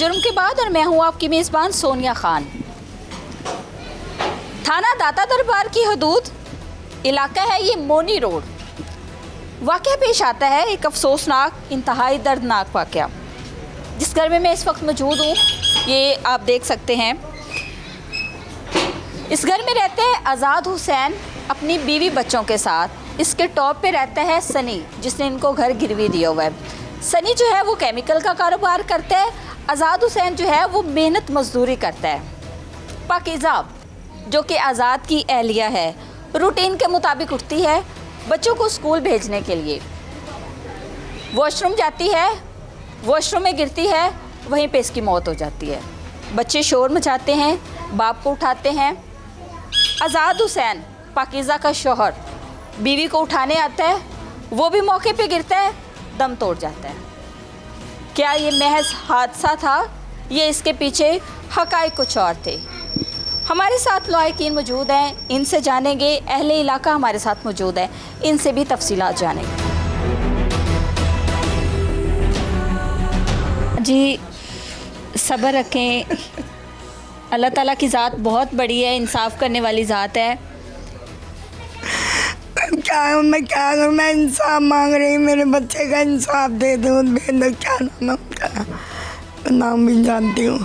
जुर्म के बाद और मैं हूँ आपकी मेज़बान सोनिया खान। थाना दाता दरबार की हदूद इलाका है ये मोनी रोड। वाक़या पेश आता है एक अफसोसनाक इंतहाई दर्दनाक वाक़या। जिस घर में मैं इस वक्त मौजूद हूँ ये आप देख सकते हैं। इस घर में रहते हैं आज़ाद हुसैन अपनी बीवी बच्चों के साथ। इसके टॉप पे रहता है सनी जिसने इनको घर गिरवी दिया हुआ है। सनी जो है वो केमिकल का कारोबार करता है। आज़ाद हुसैन जो है वो मेहनत मजदूरी करता है। पाकीज़ा जो कि आज़ाद की अहलिया है रूटीन के मुताबिक उठती है बच्चों को स्कूल भेजने के लिए। वॉशरूम जाती है, वॉशरूम में गिरती है, वहीं पे इसकी मौत हो जाती है। बच्चे शोर मचाते हैं, बाप को उठाते हैं। आज़ाद हुसैन पाकीज़ा का शौहर बीवी को उठाने आता है, वो भी मौके पे गिरता है, दम तोड़ जाता है। क्या ये महज हादसा था? ये इसके पीछे हक़ाइक़ कुछ और थे। हमारे साथ लायकीन मौजूद हैं, इनसे जानेंगे। अहले इलाका हमारे साथ मौजूद है, इनसे भी तफसीलात जानेंगे। जी सब्र रखें, अल्लाह ताला की ज़ात बहुत बड़ी है, इंसाफ करने वाली ज़ात है। मैं क्या करूँ? मैं इंसाफ मांग रही हूँ, मेरे बच्चे का इंसाफ दे दो। क्या नाम है उनका? नाम भी जानती हूँ,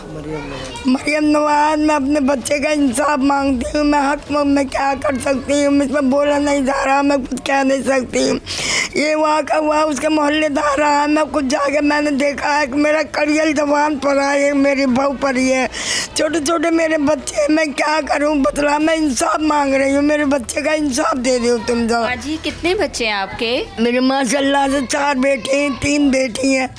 मरियम नवाज। मैं अपने बच्चे का इंसाफ मांगती हूँ। मैं हक में क्या कर सकती हूँ? मुझमें बोला नहीं जा रहा, मैं कुछ कह नहीं सकती हूँ। ये वहाँ का हुआ, उसके मोहल्लेदार रहा। मैं कुछ जाके मैंने देखा है कि मेरा करियल जवान पड़ा है, मेरी बहू पड़ी है, छोटे छोटे मेरे बच्चे। मैं क्या करूँ बतला? मैं इंसाफ मांग रही हूँ, मेरे बच्चे का इंसाफ दे दो तुम। जाओ जी कितने बच्चे हैं आपके? मेरे माशाल्लाह से 4 बेटे हैं, 3 बेटी हैं।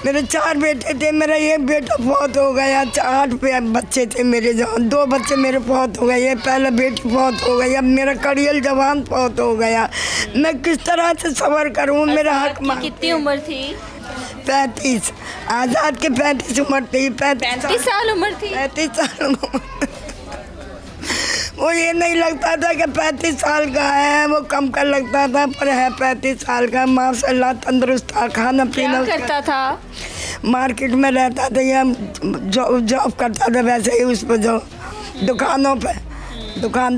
मेरे 4 बेटे थे, मेरा एक बेटा बहुत हो गया। 8 बच्चे थे मेरे, जहाँ 2 बच्चे मेरे बहुत हो गए, पहला बेटी बहुत हो गई, अब मेरा करियल जवान बहुत हो गया। मैं किस तरह से सब्र करूँ? मेरा हक कितनी उम्र थी? 35। आज़ाद के 35 उम्र थी। 35 साल उम्र थी। 35 साल उम्र। वो ये नहीं लगता था कि 35 साल का है, वो कम का लगता था, पर है 35 साल का। माशाल्लाह तंदुरुस्त था, खाना पीना करता था। मार्केट में रहता था या जॉब करता था, वैसे ही उस पर जो दुकान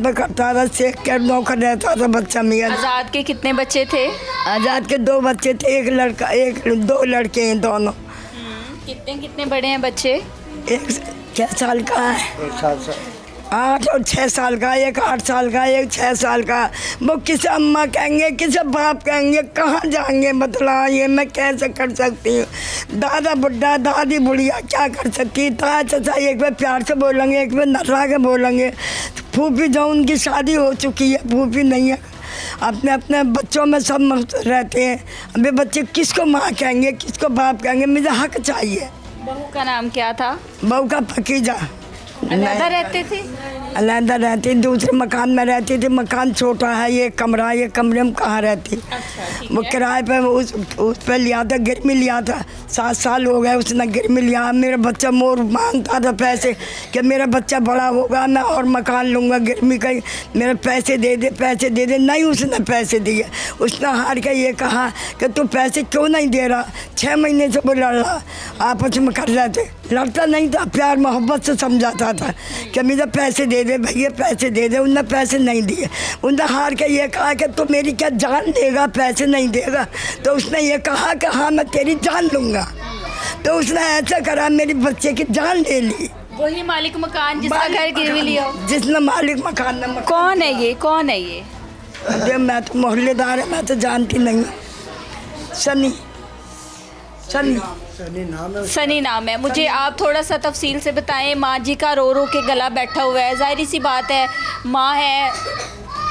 पे करता था, सेक कर नौकर रहता था बच्चा मियाँ। आज़ाद के कितने बच्चे थे? आज़ाद के 2 बच्चे थे, 1 लड़का 2 लड़के हैं दोनों। कितने बड़े हैं बच्चे? एक 6 साल का है, 8 और 6 साल का, एक 8 साल का, एक 6 साल का। वो किसे अम्मा कहेंगे, किसे बाप कहेंगे, कहाँ जाएंगे बतला? ये मैं कैसे कर सकती हूँ? दादा बुढ़ा, दादी बुढ़िया क्या कर सकती? ताया चाचा एक बार प्यार से बोलेंगे, एक बार नटरा के बोलेंगे। फूफी जो उनकी शादी हो चुकी है, फूफी नहीं है, अपने अपने बच्चों में सब मस्त रहते हैं। अभी बच्चे किसको माँ कहेंगे, किसको बाप कहेंगे? मुझे हक चाहिए। बहू का नाम क्या था? बहू का पकीजा। अलग रहते थे? अलग रहती, दूसरे मकान में रहती थी। मकान छोटा है, ये कमरा, ये कमरे में कहाँ रहती? वो किराए पे उस पर लिया था, गिरमी लिया था। 7 साल हो गए उसने गिरमी लिया। मेरा बच्चा मोर मांगता था पैसे कि मेरा बच्चा बड़ा होगा मैं और मकान लूँगा गिरमी का, मेरे पैसे दे दे, पैसे दे दे। नहीं उसने पैसे दिए। उसने हार के ये कहा कि तू पैसे क्यों नहीं दे रहा? 6 महीने से वो लड़ रहा, आपस में कर रहे थे। लड़ता नहीं था, प्यार मोहब्बत से समझाता था कि मुझे पैसे दे दे भैया, पैसे दे दे। उनने पैसे नहीं दिए। उनने हार के ये कहा कि तू मेरी क्या जान देगा, पैसे नहीं देगा? तो उसने ये कहा कि हाँ मैं तेरी जान लूँगा। तो उसने ऐसा करा, मेरी बच्चे की जान ले ली। वही मालिक मकान जिसका घर गिरवी लिया, जिसने मालिक मकान ने। कौन है ये? कौन है ये? अरे मैं तो मोहल्लेदार है, मैं तो जानती नहीं। सनी नाम है। मुझे आप थोड़ा सा तफसील से बताएं। माँ जी का रो रो के गला बैठा हुआ है, जाहिर सी बात है माँ है,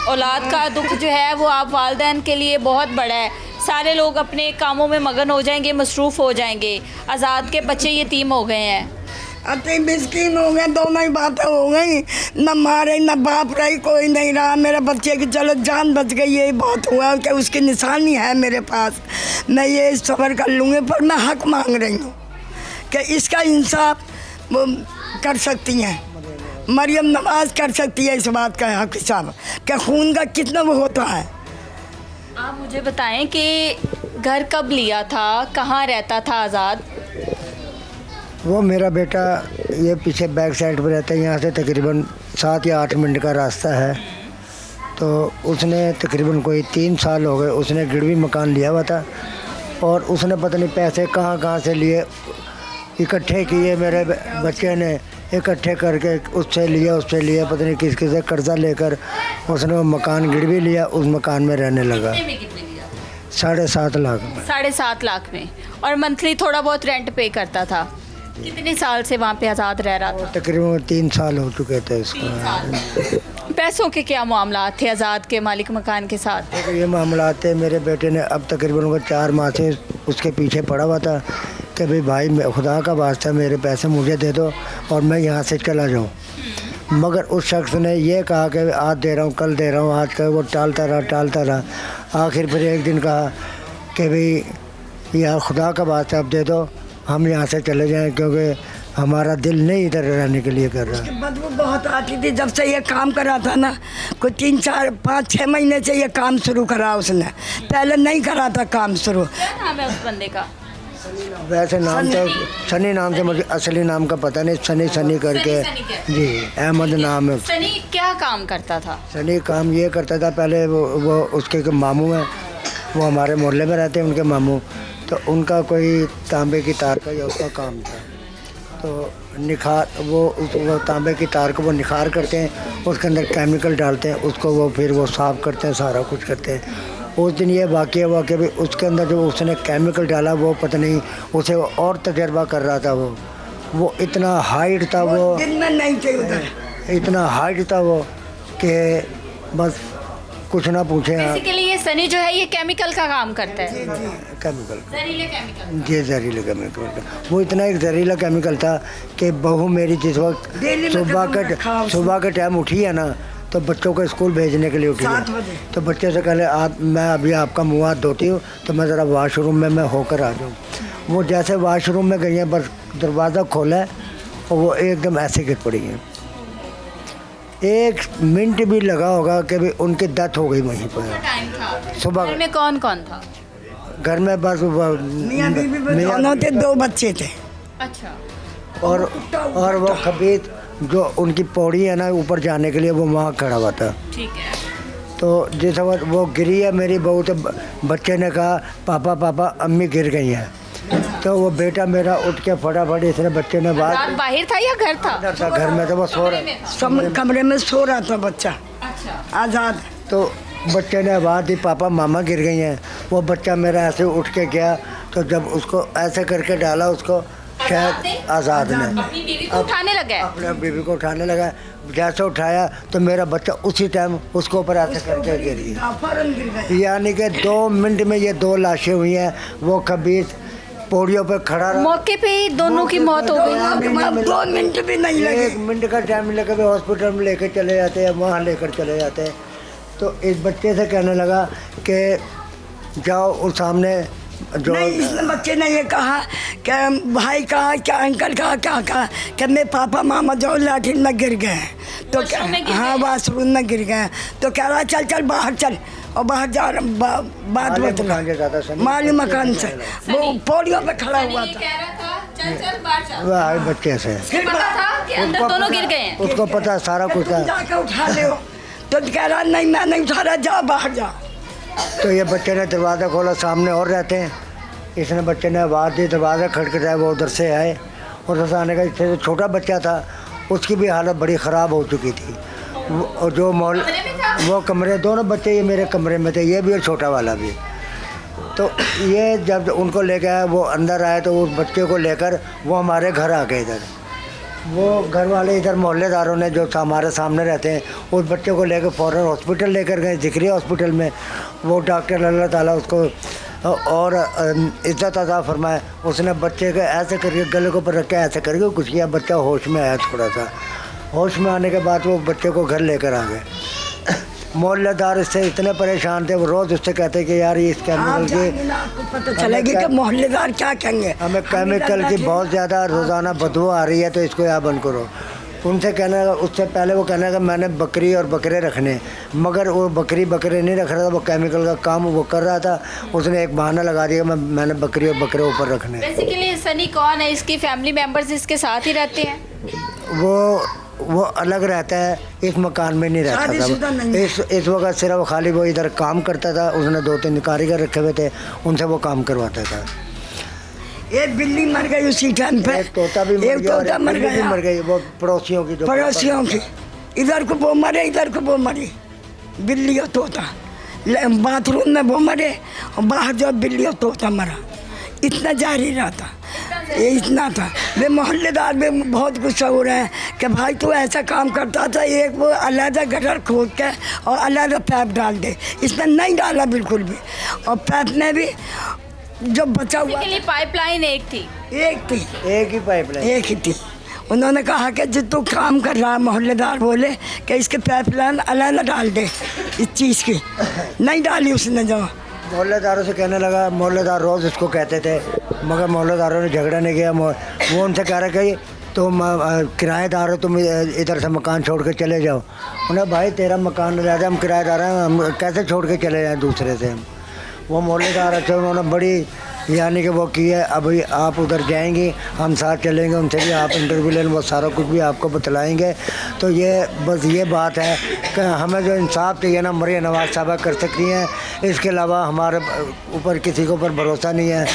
औलाद का दुख जो है वो आप वालिदैन के लिए बहुत बड़ा है। सारे लोग अपने कामों में मगन हो जाएंगे, मसरूफ़ हो जाएंगे। आज़ाद के बच्चे यतीम हो गए हैं, अति मिस्कीन हो गए, दोनों ही बातें हो गई। न मारे न बाप रही, कोई नहीं रहा। मेरे बच्चे की चलो जान बच गई, यही बहुत हुआ कि उसकी निशानी है मेरे पास। मैं ये सब्र कर लूँगी, पर मैं हक मांग रही हूँ कि इसका इंसाफ वो कर सकती हैं। मरियम नवाज कर सकती है इस बात का हक हिसाब कि खून का कितना वो होता है। आप मुझे बताएं कि घर कब लिया था, कहाँ रहता था आज़ाद? वो मेरा बेटा ये पीछे बैक साइड पर रहता है, यहाँ से तकरीबन 7 या 8 मिनट का रास्ता है। तो उसने तकरीबन कोई 3 साल हो गए, उसने गिरवी मकान लिया हुआ था और उसने पता नहीं पैसे कहाँ से लिए, इकट्ठे किए, मेरे बच्चे ने इकट्ठे करके उससे लिया, पता नहीं किस से कर्जा लेकर उसने वो मकान गिरवी लिया, उस मकान में रहने लगा। 7.5 लाख में। 7.5 लाख में, और मंथली थोड़ा बहुत रेंट पे करता था। कितने साल से वहाँ पे आज़ाद रह रहा था? तकरीबन 3 साल हो चुके थे इसको। पैसों के क्या मामला थे आज़ाद के मालिक मकान के साथ? देखो ये मामला थे, मेरे बेटे ने अब तकरीबन वो 4 माह से उसके पीछे पड़ा हुआ था कि भाई खुदा का वास्ता मेरे पैसे मुझे दे दो और मैं यहाँ से चला जाऊँ। मगर उस शख्स ने ये कहा कि आज दे रहा हूँ, कल दे रहा हूँ, आज का वो टालता रहा। आखिर फिर एक दिन कहा कि भाई यार खुदा का वास्ता अब दे दो, हम यहाँ से चले जाएं, क्योंकि हमारा दिल नहीं इधर रहने के लिए कर रहा। बदबू बहुत आती थी जब से ये काम करा था ना, कोई 3, 4, 5, 6 महीने से ये काम शुरू करा उसने, पहले नहीं करा था काम शुरू। क्या नाम है उस बंदे का? वैसे नाम तो सनी नाम से, मुझे असली नाम का पता नहीं, सनी करके जी, अहमद नाम है। सनी क्या काम करता था? सनी काम ये करता था, पहले वो उसके मामू हैं, वो हमारे मोहल्ले में रहते हैं, उनके मामू, तो उनका कोई तांबे की तार का या उसका काम था। तो निखार वो तांबे की तार को वो निखार करते हैं, उसके अंदर केमिकल डालते हैं, उसको वो फिर वो साफ़ करते हैं, सारा कुछ करते हैं। उस दिन ये वाक़या हुआ कि उसके अंदर जो उसने केमिकल डाला, वो पता नहीं उसे और तजर्बा कर रहा था। वो इतना हाइट था, वो दिन में नहीं थे उधर, इतना हाइट था वो कि बस कुछ ना पूछे। बेसिकली ये सनी जो है ये केमिकल का काम करता है। केमिकल, जहरीले केमिकल। जी जहरीला केमिकल। वो इतना एक जहरीला केमिकल था कि बहू मेरी जिस वक्त सुबह का टाइम उठी है ना, तो बच्चों को स्कूल भेजने के लिए उठी है, तो बच्चे से कहले मैं अभी आपका मुँह हाथ धोती हूँ, तो मैं ज़रा वाशरूम में मैं होकर आ जाऊँ। वो जैसे वाशरूम में गई हैं, बस दरवाज़ा खोला है और वो एकदम ऐसे गिर पड़ी हैं। 1 मिनट भी लगा होगा कि भी उनकी डेथ हो गई वहीं पर। सुबह घर में कौन कौन था? घर में बस दोनों थे, 2 बच्चे थे। अच्छा। और वो खबीज जो उनकी पौड़ी है ना ऊपर जाने के लिए, वो वहाँ खड़ा हुआ था। ठीक है। तो जिस वक्त वो गिरी है मेरी बहू, तो बच्चे ने कहा पापा अम्मी गिर गई हैं। तो वो बेटा मेरा उठ के फटाफट, इसने बच्चे ने बाहर था या घर था? घर में तो वो सो रहा, कमरे में सो रहा था बच्चा। अच्छा। आज़ाद। तो बच्चे ने आवाज़ दी पापा मामा गिर गई हैं। वो बच्चा मेरा ऐसे उठ के गया, तो जब उसको ऐसे करके डाला, उसको शायद आज़ाद ने अपनी बीवी को उठाने लगा। अपने बीवी को उठाने लगा, जैसे उठाया तो मेरा बच्चा उसी टाइम उसको ऊपर ऐसे करके गिर गया। यानी कि 2 मिनट में ये 2 लाशें हुई हैं। वो खबीज पौड़ियों पे खड़ा रहा, मौके पे ही दोनों की मौत हो गई। 2 मिनट भी नहीं लगे। 1 मिनट का टाइम लेकर भी हॉस्पिटल में लेकर चले जाते हैं, वहाँ लेकर चले जाते हैं। तो इस बच्चे से कहने लगा कि जाओ उस सामने जो नहीं, इसने बच्चे ने ये कहा कि भाई कहा, क्या अंकल कहा कि मैं पापा मामा जो लाठी में गिर गए। तो क्या, हाँ वाशरूम में गिर गए। तो कह रहा चल बाहर चल, और बाहर जा बात माली मकान से, वो पौड़ियों पे खड़ा हुआ था। वह बच्चे से अंदर दोनों गिर गए हैं। उसको पता सारा कुछ था। जाके उठा ले, तो कह रहा नहीं मैं नहीं उठा रहा, जा बाहर जा। तो ये बच्चे ने दरवाज़ा खोला, सामने और रहते हैं। इसने बच्चे ने आवाज़ दी, दरवाज़ा खटखटाया, वो उधर से आए। उधर से आने का इससे छोटा बच्चा था, उसकी भी हालत बड़ी ख़राब हो चुकी थी। और जो वो कमरे, दोनों बच्चे ये मेरे कमरे में थे, ये भी और छोटा वाला भी। तो ये जब उनको लेके आए, वो अंदर आए, तो उस बच्चे को लेकर वो हमारे घर आ गए। इधर वो घर वाले, इधर मोहल्लेदारों ने जो हमारे सामने रहते हैं, उस बच्चे को लेकर फ़ौरन हॉस्पिटल लेकर गए, जिक्री हॉस्पिटल में। वो डॉक्टर अल्लाह ताला उसको और इज़्ज़त अता फरमाए, उसने बच्चे को ऐसे करके गले को ऊपर रख के ऐसे करके कुछ किया, बच्चा होश में आया थोड़ा सा। होश में आने के बाद वो बच्चे को घर लेकर आ गए। मोहल्लेदार इससे इतने परेशान थे, वो रोज़ उससे कहते कि यार ये इस केमिकल की पता चलेगी कि मोहल्लेदार क्या कहेंगे, हमें केमिकल की बहुत ज़्यादा रोज़ाना बदबू आ रही है, तो इसको यहाँ बंद करो। उनसे कहने लगा, उससे पहले वो कहने लगा मैंने बकरी और बकरे रखने, मगर वो बकरे नहीं रख रहा था, वो केमिकल का काम वो कर रहा था। उसने एक बहाना लगा दिया मैंने बकरी और बकरे ऊपर रखने। बेसिकली सनी कौन है? इसकी फैमिली मेंबर्स इसके साथ ही रहते हैं? वो अलग रहता है, इस मकान में नहीं रहता था। इस वक्त सिर्फ खाली वो इधर काम करता था। उसने 2-3 कारीगर रखे हुए थे, उनसे वो काम करवाता था। एक बिल्ली मर गई उसी टाइम पे, एक तोता भी मर गया और एक बिल्ली भी मर गई, वो पड़ोसियों की। पड़ोसियों की, इधर को वो मरे, इधर को वो मरे, बिल्ली और तोता। बाथरूम में वो मरे और बाहर जो बिल्ली और तोता मरा। इतना जारी रहा था, ये इतना था। वे मोहल्लेदार में बहुत गुस्सा हो रहे हैं कि भाई तू ऐसा काम करता था, एक वो अलहदा गटर खोद के और अलहदा पैप डाल दे। इसने नहीं डाला बिल्कुल भी, और पैप में भी जो बचा हुआ पाइपलाइन एक थी, एक ही पाइपलाइन एक ही थी। उन्होंने कहा कि जो तू काम कर रहा है, मोहल्लेदार बोले कि इसके पाइपलाइन अलग डाल दे इस चीज़ की। नहीं डाली उसने। जो मोहल्लेदारों से कहने लगा, मोहल्लेदार रोज़ उसको कहते थे, मगर मोहल्लेदारों ने झगड़ा नहीं किया। वो उनसे कह रहा कि तुम किराएदार हो, तुम इधर से मकान छोड़ के चले जाओ। उन्हें भाई तेरा मकान रहता है, हम किराएदार हैं, हम कैसे छोड़ के चले जाएँ दूसरे से। हम वो मोहल्लेदार अच्छे, उन्होंने बड़ी यानी कि वो की है। अभी आप उधर जाएंगे, हम साथ चलेंगे, उनसे भी आप इंटरव्यू लेंगे, वो सारा कुछ भी आपको बतलाएंगे। तो ये बस ये बात है कि हमें जो इंसाफ चाहिए ना, मरियम नवाज साहबा कर सकती हैं। इसके अलावा हमारे ऊपर किसी के ऊपर भरोसा नहीं है।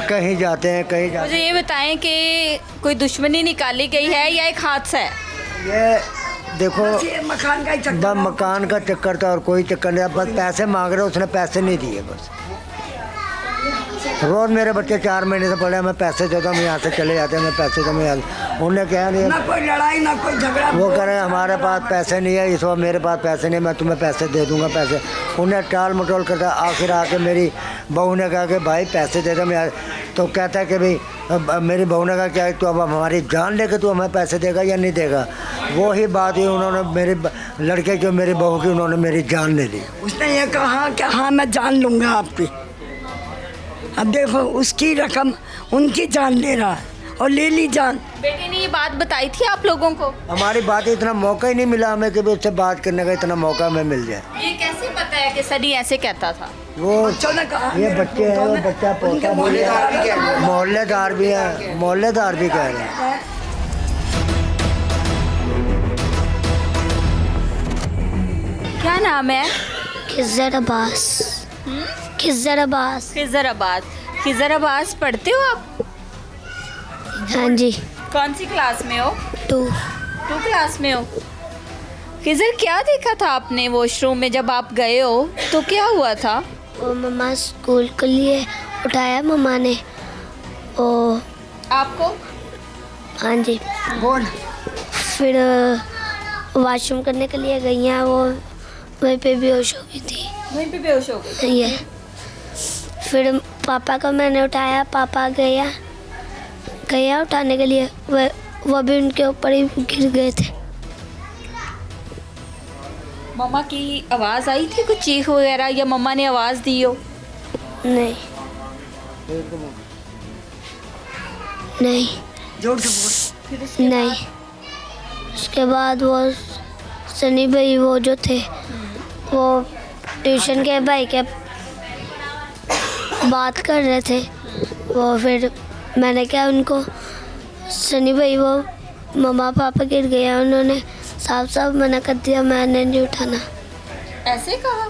कहीं जाते हैं, कहीं जाते। मुझे ये बताएं कि कोई दुश्मनी निकाली गई है या एक हादसा है? ये देखो, ये मकान का ही चक्कर, मकान का चक्कर था और कोई चक्कर नहीं। बस पैसे मांग रहे, उसने पैसे नहीं दिए। बस रोज़ मेरे बच्चे 4 महीने से पढ़े, मैं पैसे देता हूँ, यहाँ से चले जाते हैं, मैं पैसे तो मैं उन्हें क्या नहीं, ना कोई लड़ाई ना कोई झगड़ा। वो कह रहे हैं हमारे पास पैसे नहीं है, इस वक्त मेरे पास पैसे नहीं, मैं तुम्हें पैसे दे दूँगा। पैसे उन्हें टाल मटोल करता। आखिर आके मेरी बहू ने कहा कि भाई पैसे दे दो। मैं तो कहता है कि भाई मेरी बहू ने कहा क्या तो अब हमारी जान लेके तू हमें पैसे देगा या नहीं देगा। वो ही बात हुई, उन्होंने मेरे लड़के की, मेरी बहू की, उन्होंने मेरी जान ले ली। उसने ये कहा कि हाँ मैं जान लूँगा आपकी। अब देखो उसकी रकम उनकी जान ले रहा है और ले ली जान। बेटे ने ये बात बताई थी आप लोगों को? हमारी बात इतना मौका ही नहीं मिला हमें कि उससे बात करने का इतना मौका हमें मिल जाए। ये कैसे पता है कि सनी ऐसे कहता था? वो बच्चों ने कहा, ये बच्चे हैं, वो बच्चा पोता मोहल्लेदार भी है, मोहल्लेदार भी कह रहे हैं। क्या नाम है? खिज़र अब्बास। खिज़र अब्बास। खिज़र अब्बास। खिज़र अब्बास पढ़ते हो आप? हाँ जी। कौन सी क्लास में हो? 2 क्लास में हो। खिज़र क्या देखा था आपने वॉशरूम में जब आप गए हो? तो क्या हुआ था? वो मम्मा स्कूल के लिए उठाया मम्मा ने। ओ आपको? हाँ जी। बोल। फिर वॉशरूम करने के लिए गई हैं, वो वहीं पे बेहोश हो गई थी। वहीं पे बेहोश हो गई? ये फिर पापा को मैंने उठाया, पापा गया उठाने के लिए, वो भी उनके ऊपर ही गिर गए थे। मम्मा की आवाज़ आई थी कुछ चीख वगैरह, या मम्मा ने आवाज़ दी हो? नहीं नहीं जोर से बोल। नहीं। उसके बाद वो सनी भाई वो जो थे, वो ट्यूशन के भाई के बात कर रहे थे। वो फिर मैंने क्या उनको, सनी भाई वो मम्मा पापा गिर गया, उन्होंने साफ साफ मना कर दिया, मैंने नहीं उठाना। ऐसे कहा?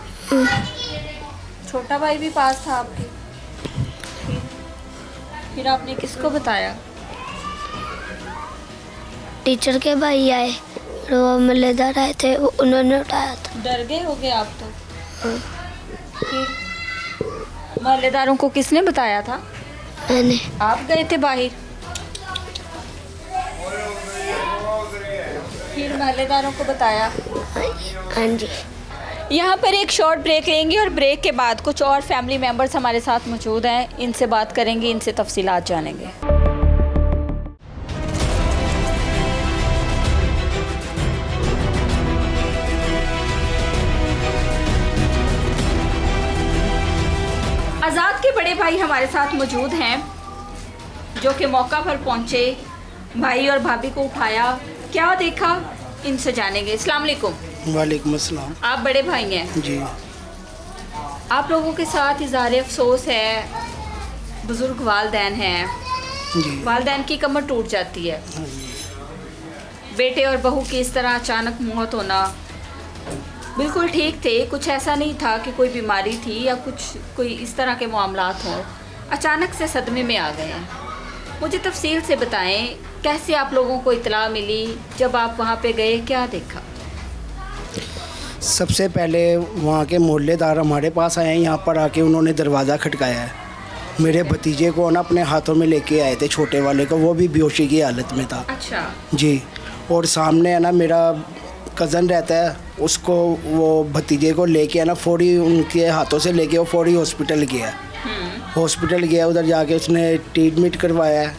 छोटा भाई भी पास था आपके? फिर आपने किसको बताया? टीचर के भाई आए, वो मल्लेदार आए थे, उन्होंने उठाया था। डर गए होगे आप तो? फिर मोहल्लेदारों को किसने बताया था? मैंने। आप गए थे बाहर? फिर मोहल्लेदारों को बताया? हाँ जी। यहाँ पर एक शॉर्ट ब्रेक लेंगे और ब्रेक के बाद कुछ और फैमिली मेम्बर्स हमारे साथ मौजूद हैं, इनसे बात करेंगे, इनसे तफसीलात जानेंगे। आज़ाद के बड़े भाई हमारे साथ मौजूद हैं जो कि मौका पर पहुंचे, भाई और भाभी को उठाया। क्या देखा इनसे जानेंगे। अस्सलाम वालेकुम। वालेकुम अस्सलाम। आप बड़े भाई हैं, जी आप लोगों के साथ इज़हार अफसोस है, बुज़ुर्ग वालदैन हैं, जी वालदैन की कमर टूट जाती है, बेटे और बहू की इस तरह अचानक मौत होना। बिल्कुल ठीक थे, कुछ ऐसा नहीं था कि कोई बीमारी थी या कोई इस तरह के मामलात हों, अचानक से सदमे में आ गए हैं। मुझे तफसील से बताएं, कैसे आप लोगों को इतला मिली, जब आप वहाँ पे गए क्या देखा। सबसे पहले वहाँ के मोहल्लेदार हमारे पास आए हैं, यहाँ पर आके उन्होंने दरवाज़ा खटकाया है। मेरे भतीजे को ना अपने हाथों में लेके आए थे, छोटे वाले को, वो भी बेहोशी की हालत में था। अच्छा। जी, और सामने है ना मेरा कज़न रहता है, उसको वो भतीजे को लेके है ना फौरी उनके हाथों से लेके वो फौरी हॉस्पिटल गया। हॉस्पिटल गया, उधर जाके उसने ट्रीटमेंट करवाया है।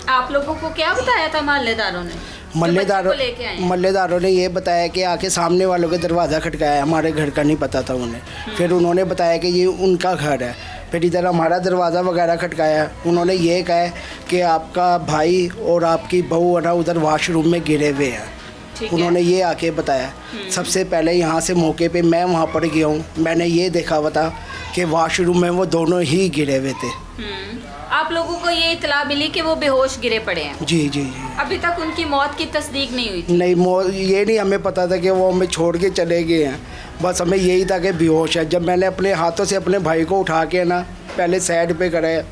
आप लोगों को क्या बताया था मोहल्लेदारों ने? मल्लेदारों ने ये बताया कि आके सामने वालों के दरवाज़ा खटकाया, हमारे घर का नहीं पता था उन्हें। फिर उन्होंने बताया कि ये उनका घर है। फिर इधर हमारा दरवाज़ा वगैरह खटकाया, उन्होंने ये कहा कि आपका भाई और आपकी बहू है ना उधर वॉशरूम में गिरे हुए हैं। उन्होंने ये आके बताया। सबसे पहले यहाँ से मौके पे मैं वहाँ पर गया हूँ, मैंने ये देखा हुआ था कि वॉशरूम में वो दोनों ही गिरे हुए थे। आप लोगों को ये इतला मिली कि वो बेहोश गिरे पड़े हैं? जी जी जी। अभी तक उनकी मौत की तस्दीक नहीं हुई थी? नहीं, ये नहीं हमें पता था कि वो हमें छोड़ के चले गए हैं, बस हमें यही था कि बेहोश है। जब मैंने अपने हाथों से अपने भाई को उठा के ना पहले साइड पे कराया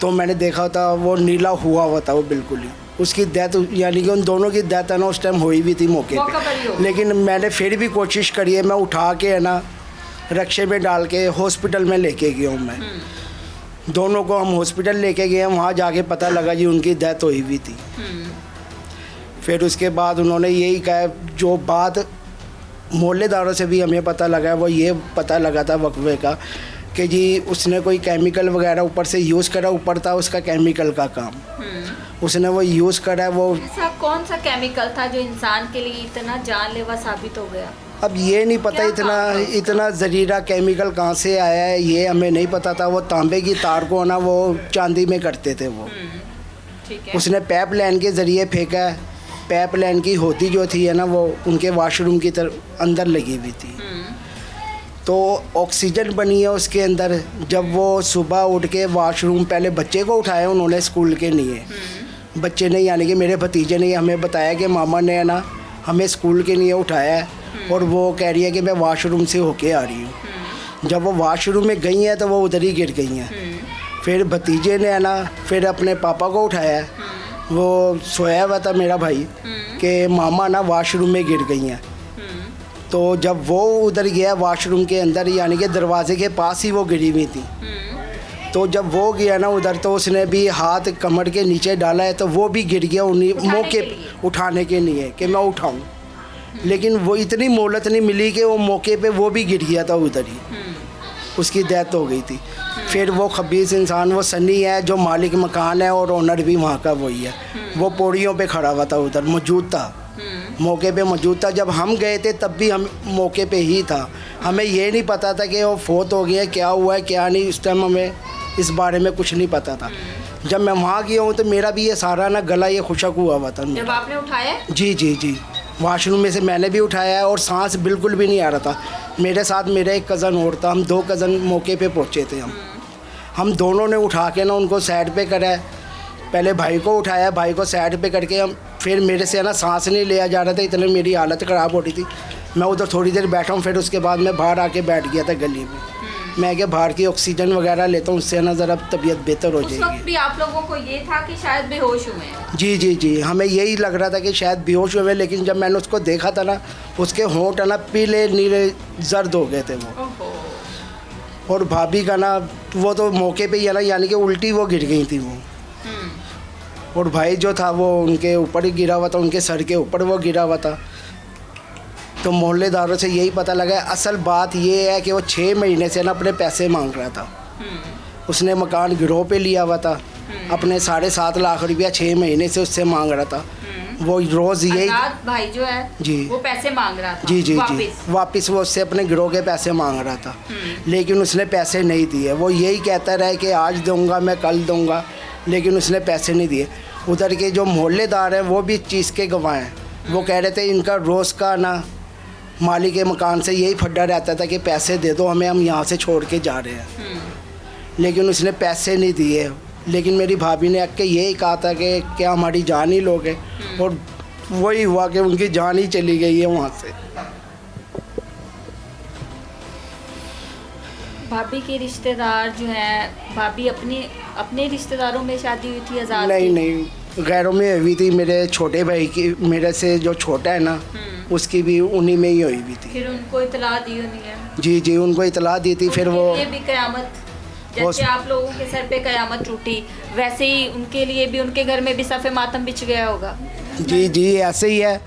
तो मैंने देखा था वो नीला हुआ था, वो बिल्कुल ही उसकी डेथ, यानी कि उन दोनों की डेथ है ना उस टाइम हुई भी थी मौके पे। लेकिन मैंने फिर भी कोशिश करी है, मैं उठा के है ना रक्शे में डाल के हॉस्पिटल में लेके गया हूँ। मैं दोनों को हम हॉस्पिटल लेके गए हैं, वहाँ जाके पता लगा जी उनकी डेथ हुई भी थी। फिर उसके बाद उन्होंने यही कहा, जो बात मोहल्लेदारों से भी हमें पता लगा, वो ये पता लगा था वक्फे का कि जी उसने कोई केमिकल वगैरह ऊपर से यूज़ करा, ऊपर था उसका केमिकल का काम, उसने वो यूज़ करा। वो ऐसा कौन सा केमिकल था जो इंसान के लिए इतना जानलेवा साबित हो गया? अब ये नहीं पता इतना जहरीला केमिकल कहाँ से आया है, ये हमें नहीं पता था। वो तांबे की तार को ना वो चांदी में करते थे वो। ठीक है। उसने पाइप लाइन के ज़रिए फेंका है। पाइप लाइन की होती जो थी है ना वो उनके वॉशरूम की तरफ अंदर लगी हुई थी, तो ऑक्सीजन बनी है उसके अंदर। जब वो सुबह उठ के वॉशरूम, पहले बच्चे को उठाया उन्होंने स्कूल के लिए, बच्चे ने यानी कि मेरे भतीजे ने हमें बताया कि मामा ने ना हमें स्कूल के लिए उठाया है और वो कह रही है कि मैं वॉशरूम से होके आ रही हूँ। जब वो वॉशरूम में गई हैं तो वो उधर ही गिर गई हैं। फिर भतीजे ने है ना फिर अपने पापा को उठाया, वो सोया हुआ था मेरा भाई, कि मामा ना वॉशरूम में गिर गई हैं। तो जब वो उधर गया वॉशरूम के अंदर, यानी कि दरवाजे के पास ही वो गिरी हुई थी, तो जब वो गया ना उधर तो उसने भी हाथ कमर के नीचे डाला है, तो वो भी गिर गया उन्हीं मौके उठाने के लिए कि मैं उठाऊं। लेकिन वो इतनी मोहलत नहीं मिली कि वो मौके पे वो भी गिर गया था उधर ही, उसकी डेथ हो गई थी। फिर वो खबीस इंसान, वो सन्नी है जो मालिक मकान है और ओनर भी वहाँ का वही है, वो पौड़ियों पे खड़ा हुआ था, उधर मौजूद था, मौके पे मौजूद था। जब हम गए थे तब भी हम मौके पे ही था। हमें ये नहीं पता था कि वो फोत हो गया, क्या हुआ है क्या नहीं, उस टाइम हमें इस बारे में कुछ नहीं पता था। जब मैं वहाँ गया हूँ तो मेरा भी ये सारा ना गला ये खुशक हुआ था। जब आपने उठाया? जी जी जी, वॉशरूम में से मैंने भी उठाया है और सांस बिल्कुल भी नहीं आ रहा था। मेरे साथ मेरा एक कज़न और था, हम 2 कज़न मौके पे पहुँचे थे। हम दोनों ने उठा के ना उनको साइड पे करा, पहले भाई को उठाया, भाई को साइड पे करके हम फिर मेरे से ना सांस नहीं लिया जा रहा था, इतनी मेरी हालत ख़राब हो रही थी। मैं उधर थोड़ी देर बैठा हूँ, फिर उसके बाद मैं बाहर आके बैठ गया था गली में। मैं क्या बाहर की ऑक्सीजन वगैरह लेता हूँ, उससे ना ज़रा तबीयत बेहतर हो जाएगी। उस वक्त भी आप लोगों को ये था कि शायद बेहोश हुए हैं? जी जी जी, हमें यही लग रहा था कि शायद बेहोश हुए, लेकिन जब मैंने उसको देखा था ना उसके होंठ है ना पीले नीले जर्द हो गए थे वो। और भाभी का ना वो तो मौके पे ही है ना, यानी कि उल्टी वो गिर गई थी वो। और भाई जो था वो उनके ऊपर ही गिरा हुआ था, उनके सर के ऊपर वो गिरा हुआ था। तो मोहल्लेदारों से यही पता लगा, असल बात ये है कि वो 6 महीने से ना अपने पैसे मांग रहा था। उसने मकान गिरोह पे लिया हुआ था, अपने 7.5 लाख रुपया 6 महीने से उससे मांग रहा था। वो रोज़ यही भाई जो है जी वो पैसे मांग रहा था। जी जी जी, वापस वो उससे अपने गिरोह के पैसे मांग रहा था, लेकिन उसने पैसे नहीं दिए। वो यही कहता रहा कि आज दूंगा मैं, कल दूंगा, लेकिन उसने पैसे नहीं दिए। उधर के जो मोहल्लेदार हैं वो भी इस चीज़ के गवाह हैं, वो कह रहे थे इनका रोज़ का ना मालिक के मकान से यही फड्डा रहता था कि पैसे दे दो हमें, हम यहाँ से छोड़ के जा रहे हैं। लेकिन उसने पैसे नहीं दिए। लेकिन मेरी भाभी ने आके यही कहा था कि क्या हमारी जान ही लोगे, और वही हुआ कि उनकी जान ही चली गई है वहाँ से। भाभी के रिश्तेदार जो हैं, भाभी अपने रिश्तेदारों में शादी हुई थी आज़ाद नहीं की? नहीं, गैरों में हुई थी। मेरे छोटे भाई की, मेरे से जो छोटा है ना, उसकी भी उन्हीं में ही हुई हुई थी। फिर उनको इतला दी होनी है? जी जी, उनको इतला दी थी। फिर वो उनके लिए भी कयामत, जैसे आप लोगों के सर पे कयामत टूटी, वैसे ही उनके लिए भी, उनके घर में भी सफ़े मातम बिछ गया होगा। जी जी, ऐसे ही है।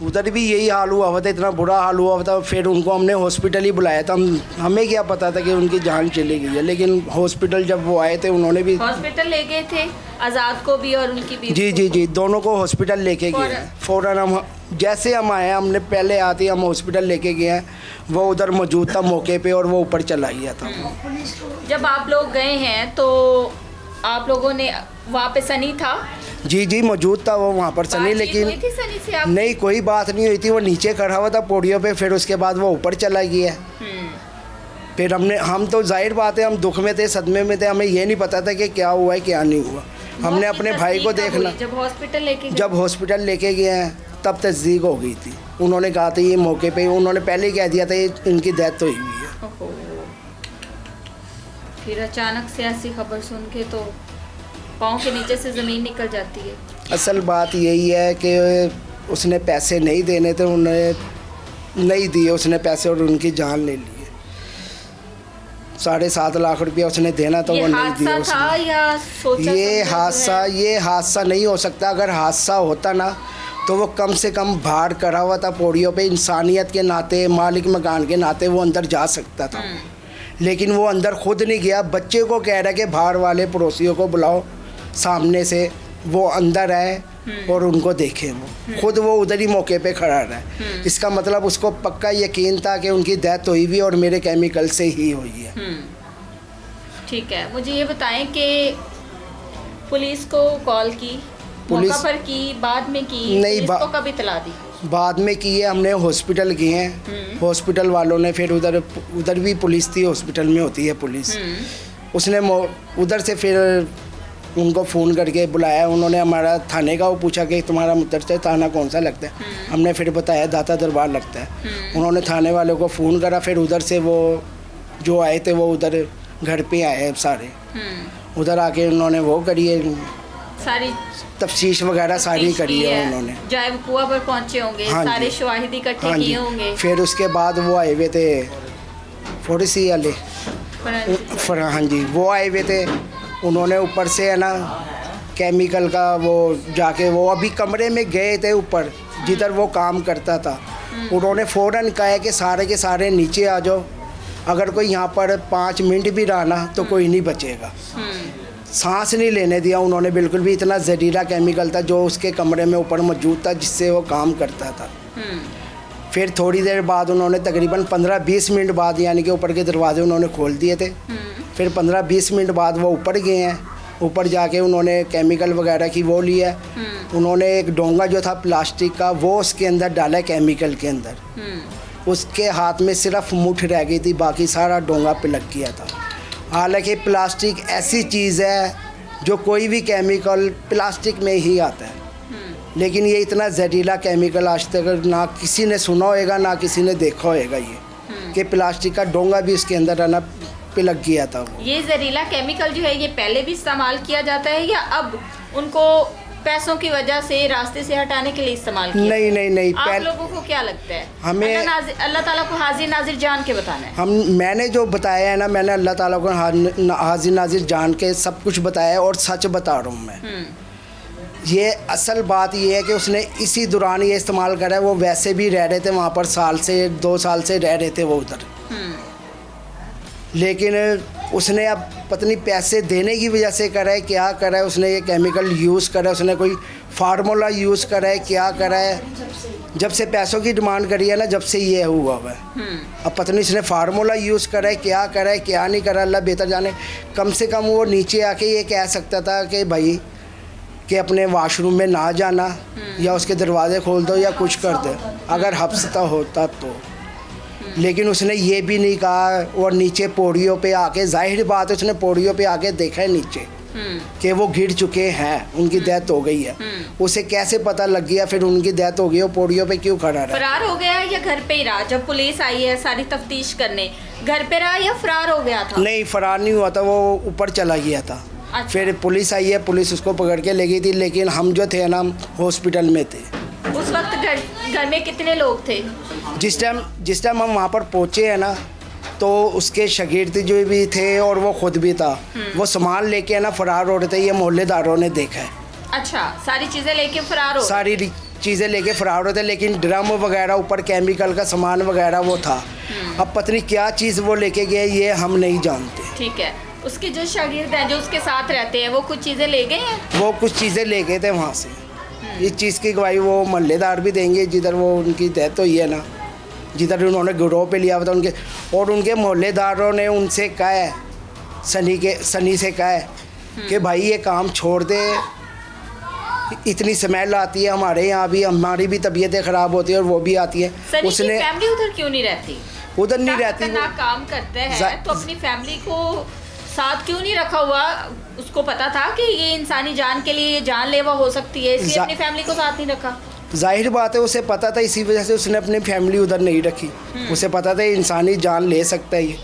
उधर भी यही हाल हुआ था, इतना बुरा हाल हुआ था। फिर उनको हमने हॉस्पिटल ही बुलाया था। हमें क्या पता था कि उनकी जान चली गई है, लेकिन हॉस्पिटल जब वो आए थे उन्होंने भी हॉस्पिटल ले गए थे आज़ाद को भी और उनकी बीवी जी को? जी जी, दोनों को हॉस्पिटल लेके गए। फ़ौरन हम जैसे हम आए, हमने पहले आते हम हॉस्पिटल लेके गए हैं। वो उधर मौजूद था मौके पे और वो ऊपर चला गया था। जब आप लोग गए हैं तो आप लोगों ने, वहाँ पे सनी था? जी जी, मौजूद था वो वहाँ पर सनी। बातचीत लेकिन हुई थी सनी से आप? नहीं, कोई बात नहीं हुई थी। वो नीचे खड़ा हुआ था पौड़ियों पे, फिर उसके बाद वो ऊपर चला गया। फिर हम तो जाहिर बात है, हम दुख में थे, सदमे में थे, हमें ये नहीं पता था कि क्या हुआ है क्या नहीं हुआ। हमने अपने भाई को देखना, जब हॉस्पिटल लेके गए? जब हॉस्पिटल लेके गए हैं तब तस्दीक हो गई थी। उन्होंने कहा था ये मौके पे, उन्होंने पहले ही कह दिया था ये इनकी डेथ हुई हुई है। ओहो। फिर अचानक से ऐसी खबर सुन के तो पाँव के नीचे से ज़मीन निकल जाती है। असल बात यही है कि उसने पैसे नहीं देने थे, उन्होंने नहीं दिए उसने पैसे और उनकी जान ले ली। 7.5 लाख रुपया उसने देना था, वो नहीं दिया हादसा था उसने। या सोचा ये हादसा नहीं हो सकता। अगर हादसा होता ना तो वो कम से कम बाहर करा हुआ था पौड़ियों पे, इंसानियत के नाते, मालिक मकान के नाते वो अंदर जा सकता था। लेकिन वो अंदर खुद नहीं गया। बच्चे को कह रहा है कि बाहर वाले पड़ोसियों को बुलाओ, सामने से वो अंदर आए और उनको देखें। वो खुद वो उधर ही मौके पे खड़ा रहा है। इसका मतलब उसको पक्का यकीन था कि उनकी डेथ हुई भी और मेरे केमिकल से ही हुई है। ठीक है, मुझे ये बताएं कि पुलिस को कॉल की, पुलिस मौका पर की, बाद में की? नहीं, पुलिस को कब इतला दी? बाद में की है। हमने हॉस्पिटल किए हैं, हॉस्पिटल वालों ने, फिर उधर भी पुलिस थी, हॉस्पिटल में होती है पुलिस। उसने उधर से फिर उनको फ़ोन करके बुलाया। उन्होंने हमारा थाने का वो पूछा कि तुम्हारा मुद्दर से थाना कौन सा लगता है। हमने फिर बताया दाता दरबार लगता है। उन्होंने थाने वालों को फ़ोन करा। फिर उधर से वो जो आए थे वो उधर घर पे आए सारे। उधर आके उन्होंने वो करी है, सारी तफ्तीश वगैरह सारी करी है उन्होंने। जायब कुआ पर पहुंचे होंगे, हाँ सारे जी। शवाहिद इकट्ठे हाँ किए जी। होंगे। फिर उसके बाद वो आए हुए थे फोरेंसिक वाले, हाँ जी, वो आए हुए थे। उन्होंने ऊपर से है ना केमिकल का वो जाके, वो अभी कमरे में गए थे ऊपर जिधर वो काम करता था। उन्होंने फ़ौरन कहा है कि सारे के सारे नीचे आ जाओ, अगर कोई यहाँ पर 5 मिनट भी रहा ना तो कोई नहीं बचेगा। सांस नहीं लेने दिया उन्होंने बिल्कुल भी। इतना जहरीला केमिकल था जो उसके कमरे में ऊपर मौजूद था, जिससे वो काम करता था। फिर थोड़ी देर बाद उन्होंने तकरीबन 15-20 मिनट बाद, यानी कि ऊपर के दरवाजे उन्होंने खोल दिए थे। फिर 15-20 मिनट बाद वो ऊपर गए हैं। ऊपर जाके उन्होंने केमिकल वगैरह की वो लिया। उन्होंने एक डोंगा जो था प्लास्टिक का, वो उसके अंदर डाला केमिकल के अंदर। उसके हाथ में सिर्फ मुठ रह गई थी, बाकी सारा डोंगा पिलक गया था। हालांकि प्लास्टिक ऐसी चीज़ है जो कोई भी केमिकल प्लास्टिक में ही आता है, लेकिन ये इतना जहरीला केमिकल आज तक ना किसी ने सुना होएगा ना किसी ने देखा होएगा ये कि प्लास्टिक का डोंगा भी इसके अंदर आना पिलक गया था। वो ये जहरीला केमिकल जो है ये पहले भी इस्तेमाल किया जाता है या अब उनको पैसों की वजह से रास्ते से हटाने के लिए इस्तेमाल किया? नहीं, आप लोगों को क्या लगता है? हमें अल्लाह ताला को हाजिर नाजिर जान के बताना है। मैंने जो बताया है ना, मैंने अल्लाह ताला को हाजिर नाजिर जान के सब कुछ बताया है और सच बता रहा हूँ मैं। ये असल बात ये है कि उसने इसी दौरान ये इस्तेमाल करा है। वो वैसे भी रह रहे थे वहाँ पर, 2 साल से रह रहे थे वो उधर। लेकिन उसने अब पता नहीं पैसे देने की वजह से करा है, क्या करा है, उसने ये केमिकल यूज़ करा है, उसने कोई फार्मूला यूज़ करा है, क्या करा है। जब से पैसों की डिमांड करी है ना, जब से ये हुआ है। अब पता नहीं उसने फार्मूला यूज़ करा है, क्या करा है, क्या नहीं करा, अल्लाह बेहतर जाने। कम से कम वो नीचे आके ये कह सकता था कि भाई कि अपने वॉशरूम में ना जाना या उसके दरवाजे खोल दो या कुछ कर दो, अगर हफ्ता होता तो। लेकिन उसने ये भी नहीं कहा, और नीचे पौड़ियों पे आके, जाहिर बात है उसने पौड़ियों पे आके देखा है नीचे कि वो गिर चुके हैं, उनकी डेथ हो गई है। उसे कैसे पता लग गया फिर उनकी डेथ हो गई, वो पौड़ियों पे क्यों खड़ा रहा? फरार हो गया या घर पे ही रहा? जब पुलिस आई है सारी तफ्तीश करने, घर पे रहा या फरार हो गया था? नहीं, फरार नहीं हुआ था, वो ऊपर चला गया था। अच्छा। फिर पुलिस आई है, पुलिस उसको पकड़ के ले गई थी, लेकिन हम जो थे ना हॉस्पिटल में थे। उस वक्त घर में कितने लोग थे? जिस टाइम हम वहाँ पर पहुँचे हैं ना, तो उसके शागिर्द जो भी थे और वो खुद भी था, वो सामान लेके है ना फरार हो रहे थे। ये मोहल्लेदारों ने देखा है। अच्छा, सारी चीजें लेके फरार हो? सारी चीज़ें लेके फरार हो रहे थे, लेकिन ड्रम वगैरह ऊपर केमिकल का सामान वगैरह वो था। अब पता नहीं क्या चीज़ वो लेके गए, ये हम नहीं जानते। ठीक है, उसके जो शागिर्द हैं जो उसके साथ रहते हैं वो कुछ चीजें ले गए हैं? वो कुछ चीज़ें ले गए थे वहाँ से। इस चीज़ की गवाही वो मोहल्लेदार भी देंगे, जिधर वो उनकी डेथ हुई है ना, जिधर उन्होंने गिरोह पे लिया था उनके, और उनके मोहल्लेदारों ने उनसे कहा है, सनी से कहा है कि भाई ये काम छोड़ दे, इतनी स्मेल आती है हमारे यहाँ भी, हमारी भी तबीयतें ख़राब होती है और वो भी आती है। सनी उसने की फैमिली उधर क्यों नहीं रहती? उधर नहीं रहती ना काम करते हैं तो अपनी फैमिली को साथ क्यों नहीं रखा हुआ? उसको पता था कि ये इंसानी जान के लिए ये जानलेवा हो सकती है, इसलिए अपनी फैमिली को साथ नहीं रखा। जाहिर बात है, उसे पता था, इसी वजह से उसने अपनी फैमिली उधर नहीं रखी। उसे पता था इंसानी जान ले सकता है, ये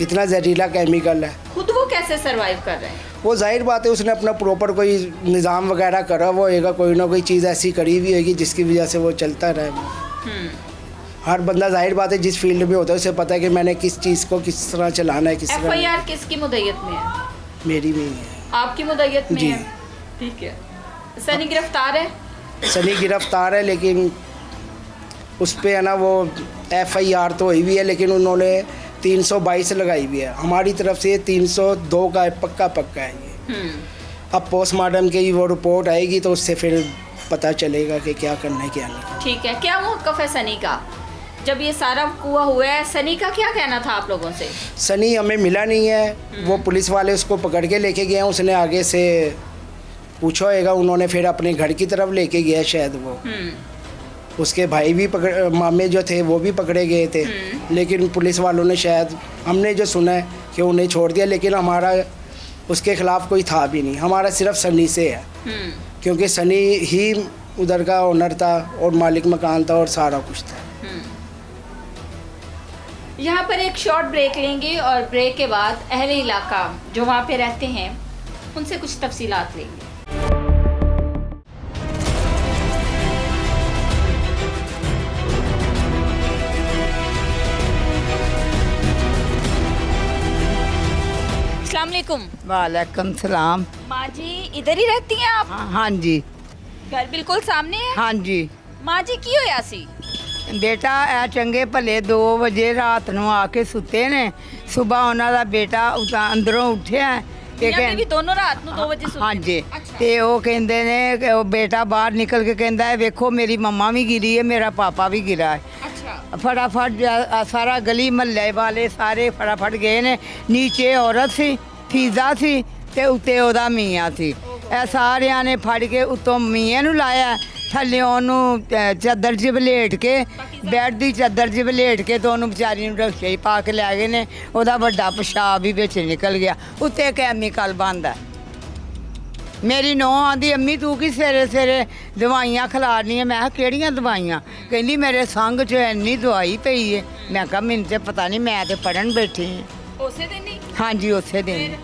इतना जहरीला केमिकल है। खुद वो कैसे सरवाइव कर रहे हैं? वो जाहिर बात है, उसने अपना प्रॉपर कोई निज़ाम वगैरह करा हुआ होएगा, कोई ना कोई चीज़ ऐसी करी हुई होगी जिसकी वजह से वो चलता रहे। हर बंदा जाहिर बात है जिस फील्ड में होता है उसे पता है कि मैंने किस चीज़ को किस तरह चलाना है, किस तरह। FIR किसकी मुद्दत में है? मेरी में ही है। आपकी मुद्दत में जी। है? ठीक है। सनी गिरफ्तार है? सनी गिरफ्तार है, लेकिन उस पर है ना वो FIR तो हुई भी है, लेकिन उन्होंने 322 लगाई हुई है। हमारी तरफ से 302 का पक्का है ये। अब पोस्टमार्टम की वो रिपोर्ट आएगी तो उससे फिर पता चलेगा कि क्या करना है क्या नहीं। ठीक है, क्या मौक़िफ़ है सनी का? जब ये सारा हुआ है, सनी का क्या कहना था आप लोगों से? सनी हमें मिला नहीं है, वो पुलिस वाले उसको पकड़ के लेके गए हैं, उसने आगे से पूछा होगा, उन्होंने फिर अपने घर की तरफ लेके गया शायद वो। उसके भाई भी मामे जो थे वो भी पकड़े गए थे, लेकिन पुलिस वालों ने शायद, हमने जो सुना है कि उन्हें छोड़ दिया, लेकिन हमारा उसके ख़िलाफ़ कोई था भी नहीं, हमारा सिर्फ सनी से है, क्योंकि सनी ही उधर का ओनर था और मालिक मकान था और सारा कुछ था। यहाँ पर एक शॉर्ट ब्रेक लेंगे और ब्रेक के बाद अहले इलाका जो वहाँ पे रहते हैं उनसे कुछ तफसीलात लेंगे। अस्सलाम वालेकुम। वालेकुम सलाम। माँ जी इधर ही रहती हैं आप? हाँ जी। घर बिल्कुल सामने है? हाँ जी। माँ जी की होया सी? बेटा ਇਹ ਚੰਗੇ ਭਲੇ 2 ਵਜੇ ਰਾਤ ਨੂੰ ਆ ਕੇ ਸੁੱਤੇ ਨੇ, ਸਵੇਰ ਉਹਨਾਂ ਦਾ ਬੇਟਾ ਅੰਦਰੋਂ ਉੱਠਿਆ ਤੇ ਮੀਆਂ ਬੀਵੀ ਦੋਨੋਂ ਰਾਤ ਨੂੰ 2 ਵਜੇ ਸੁੱਤੇ? ਹਾਂਜੀ। ਤੇ ਉਹ ਕਹਿੰਦੇ ਨੇ ਕਿ ਉਹ ਬੇਟਾ ਬਾਹਰ ਨਿਕਲ ਕੇ ਕਹਿੰਦਾ ਹੈ ਵੇਖੋ ਮੇਰੀ ਮੰਮਾ ਵੀ ਗਿਰੀ ਹੈ, ਮੇਰਾ ਪਾਪਾ ਵੀ ਗਿਰਾ ਹੈ। ਅੱਛਾ। ਫਟਾਫਟ ਸਾਰਾ ਗਲੀ ਮਹੱਲੇ ਵਾਲੇ ਸਾਰੇ ਫਟਾਫਟ ਗਏ ਨੇ। ਨੀਚੇ ਔਰਤ ਸੀ, ਫੀਜ਼ਾ ਸੀ ਤੇ ਉੱਤੇ ਉਹਦਾ ਮੀਆਂ ਸੀ। ਇਹ ਸਾਰਿਆਂ ਨੇ ਫੜ ਕੇ ਉੱਤੋਂ ਮੀਆਂ ਨੂੰ ਲਾਇਆ, ਥੱਲੇ ਉਹਨੂੰ ਚਾਦਰ 'ਚ ਵਲੇਟ ਕੇ, ਬੈੱਡ ਦੀ ਚਾਦਰ 'ਚ ਵਲੇਟ ਕੇ ਤੇ ਉਹਨੂੰ ਵਿਚਾਰੀ ਨੂੰ ਰਕਸ਼ੇ 'ਚ ਪਾ ਕੇ ਲੈ ਗਏ ਨੇ। ਉਹਦਾ ਵੱਡਾ ਪਿਸ਼ਾਬ ਵੀ ਵਿੱਚ ਨਿਕਲ ਗਿਆ, ਉੱਤੇ ਕੈਮੀਕਲ ਬੰਦ ਹੈ। ਮੇਰੀ ਨੂੰਹ ਆਂਦੀ ਅੰਮੀ ਤੂੰ ਕੀ ਸਵੇਰੇ ਸਵੇਰੇ ਦਵਾਈਆਂ ਖਿਲਾਰਨੀਆਂ? ਮੈਂ ਕਿਹਾ ਕਿਹੜੀਆਂ ਦਵਾਈਆਂ? ਕਹਿੰਦੀ ਮੇਰੇ ਸੰਗ 'ਚ ਇੰਨੀ ਦਵਾਈ ਪਈ ਹੈ। ਮੈਂ ਕਿਹਾ ਮੈਨੂੰ ਤੇ ਪਤਾ ਨਹੀਂ, ਮੈਂ ਤੇ ਪੜ੍ਹਨ ਬੈਠੀ ਹਾਂ। ਉਸੇ ਦਿਨ ਹੀ? ਹਾਂਜੀ ਉਸੇ ਦਿਨ।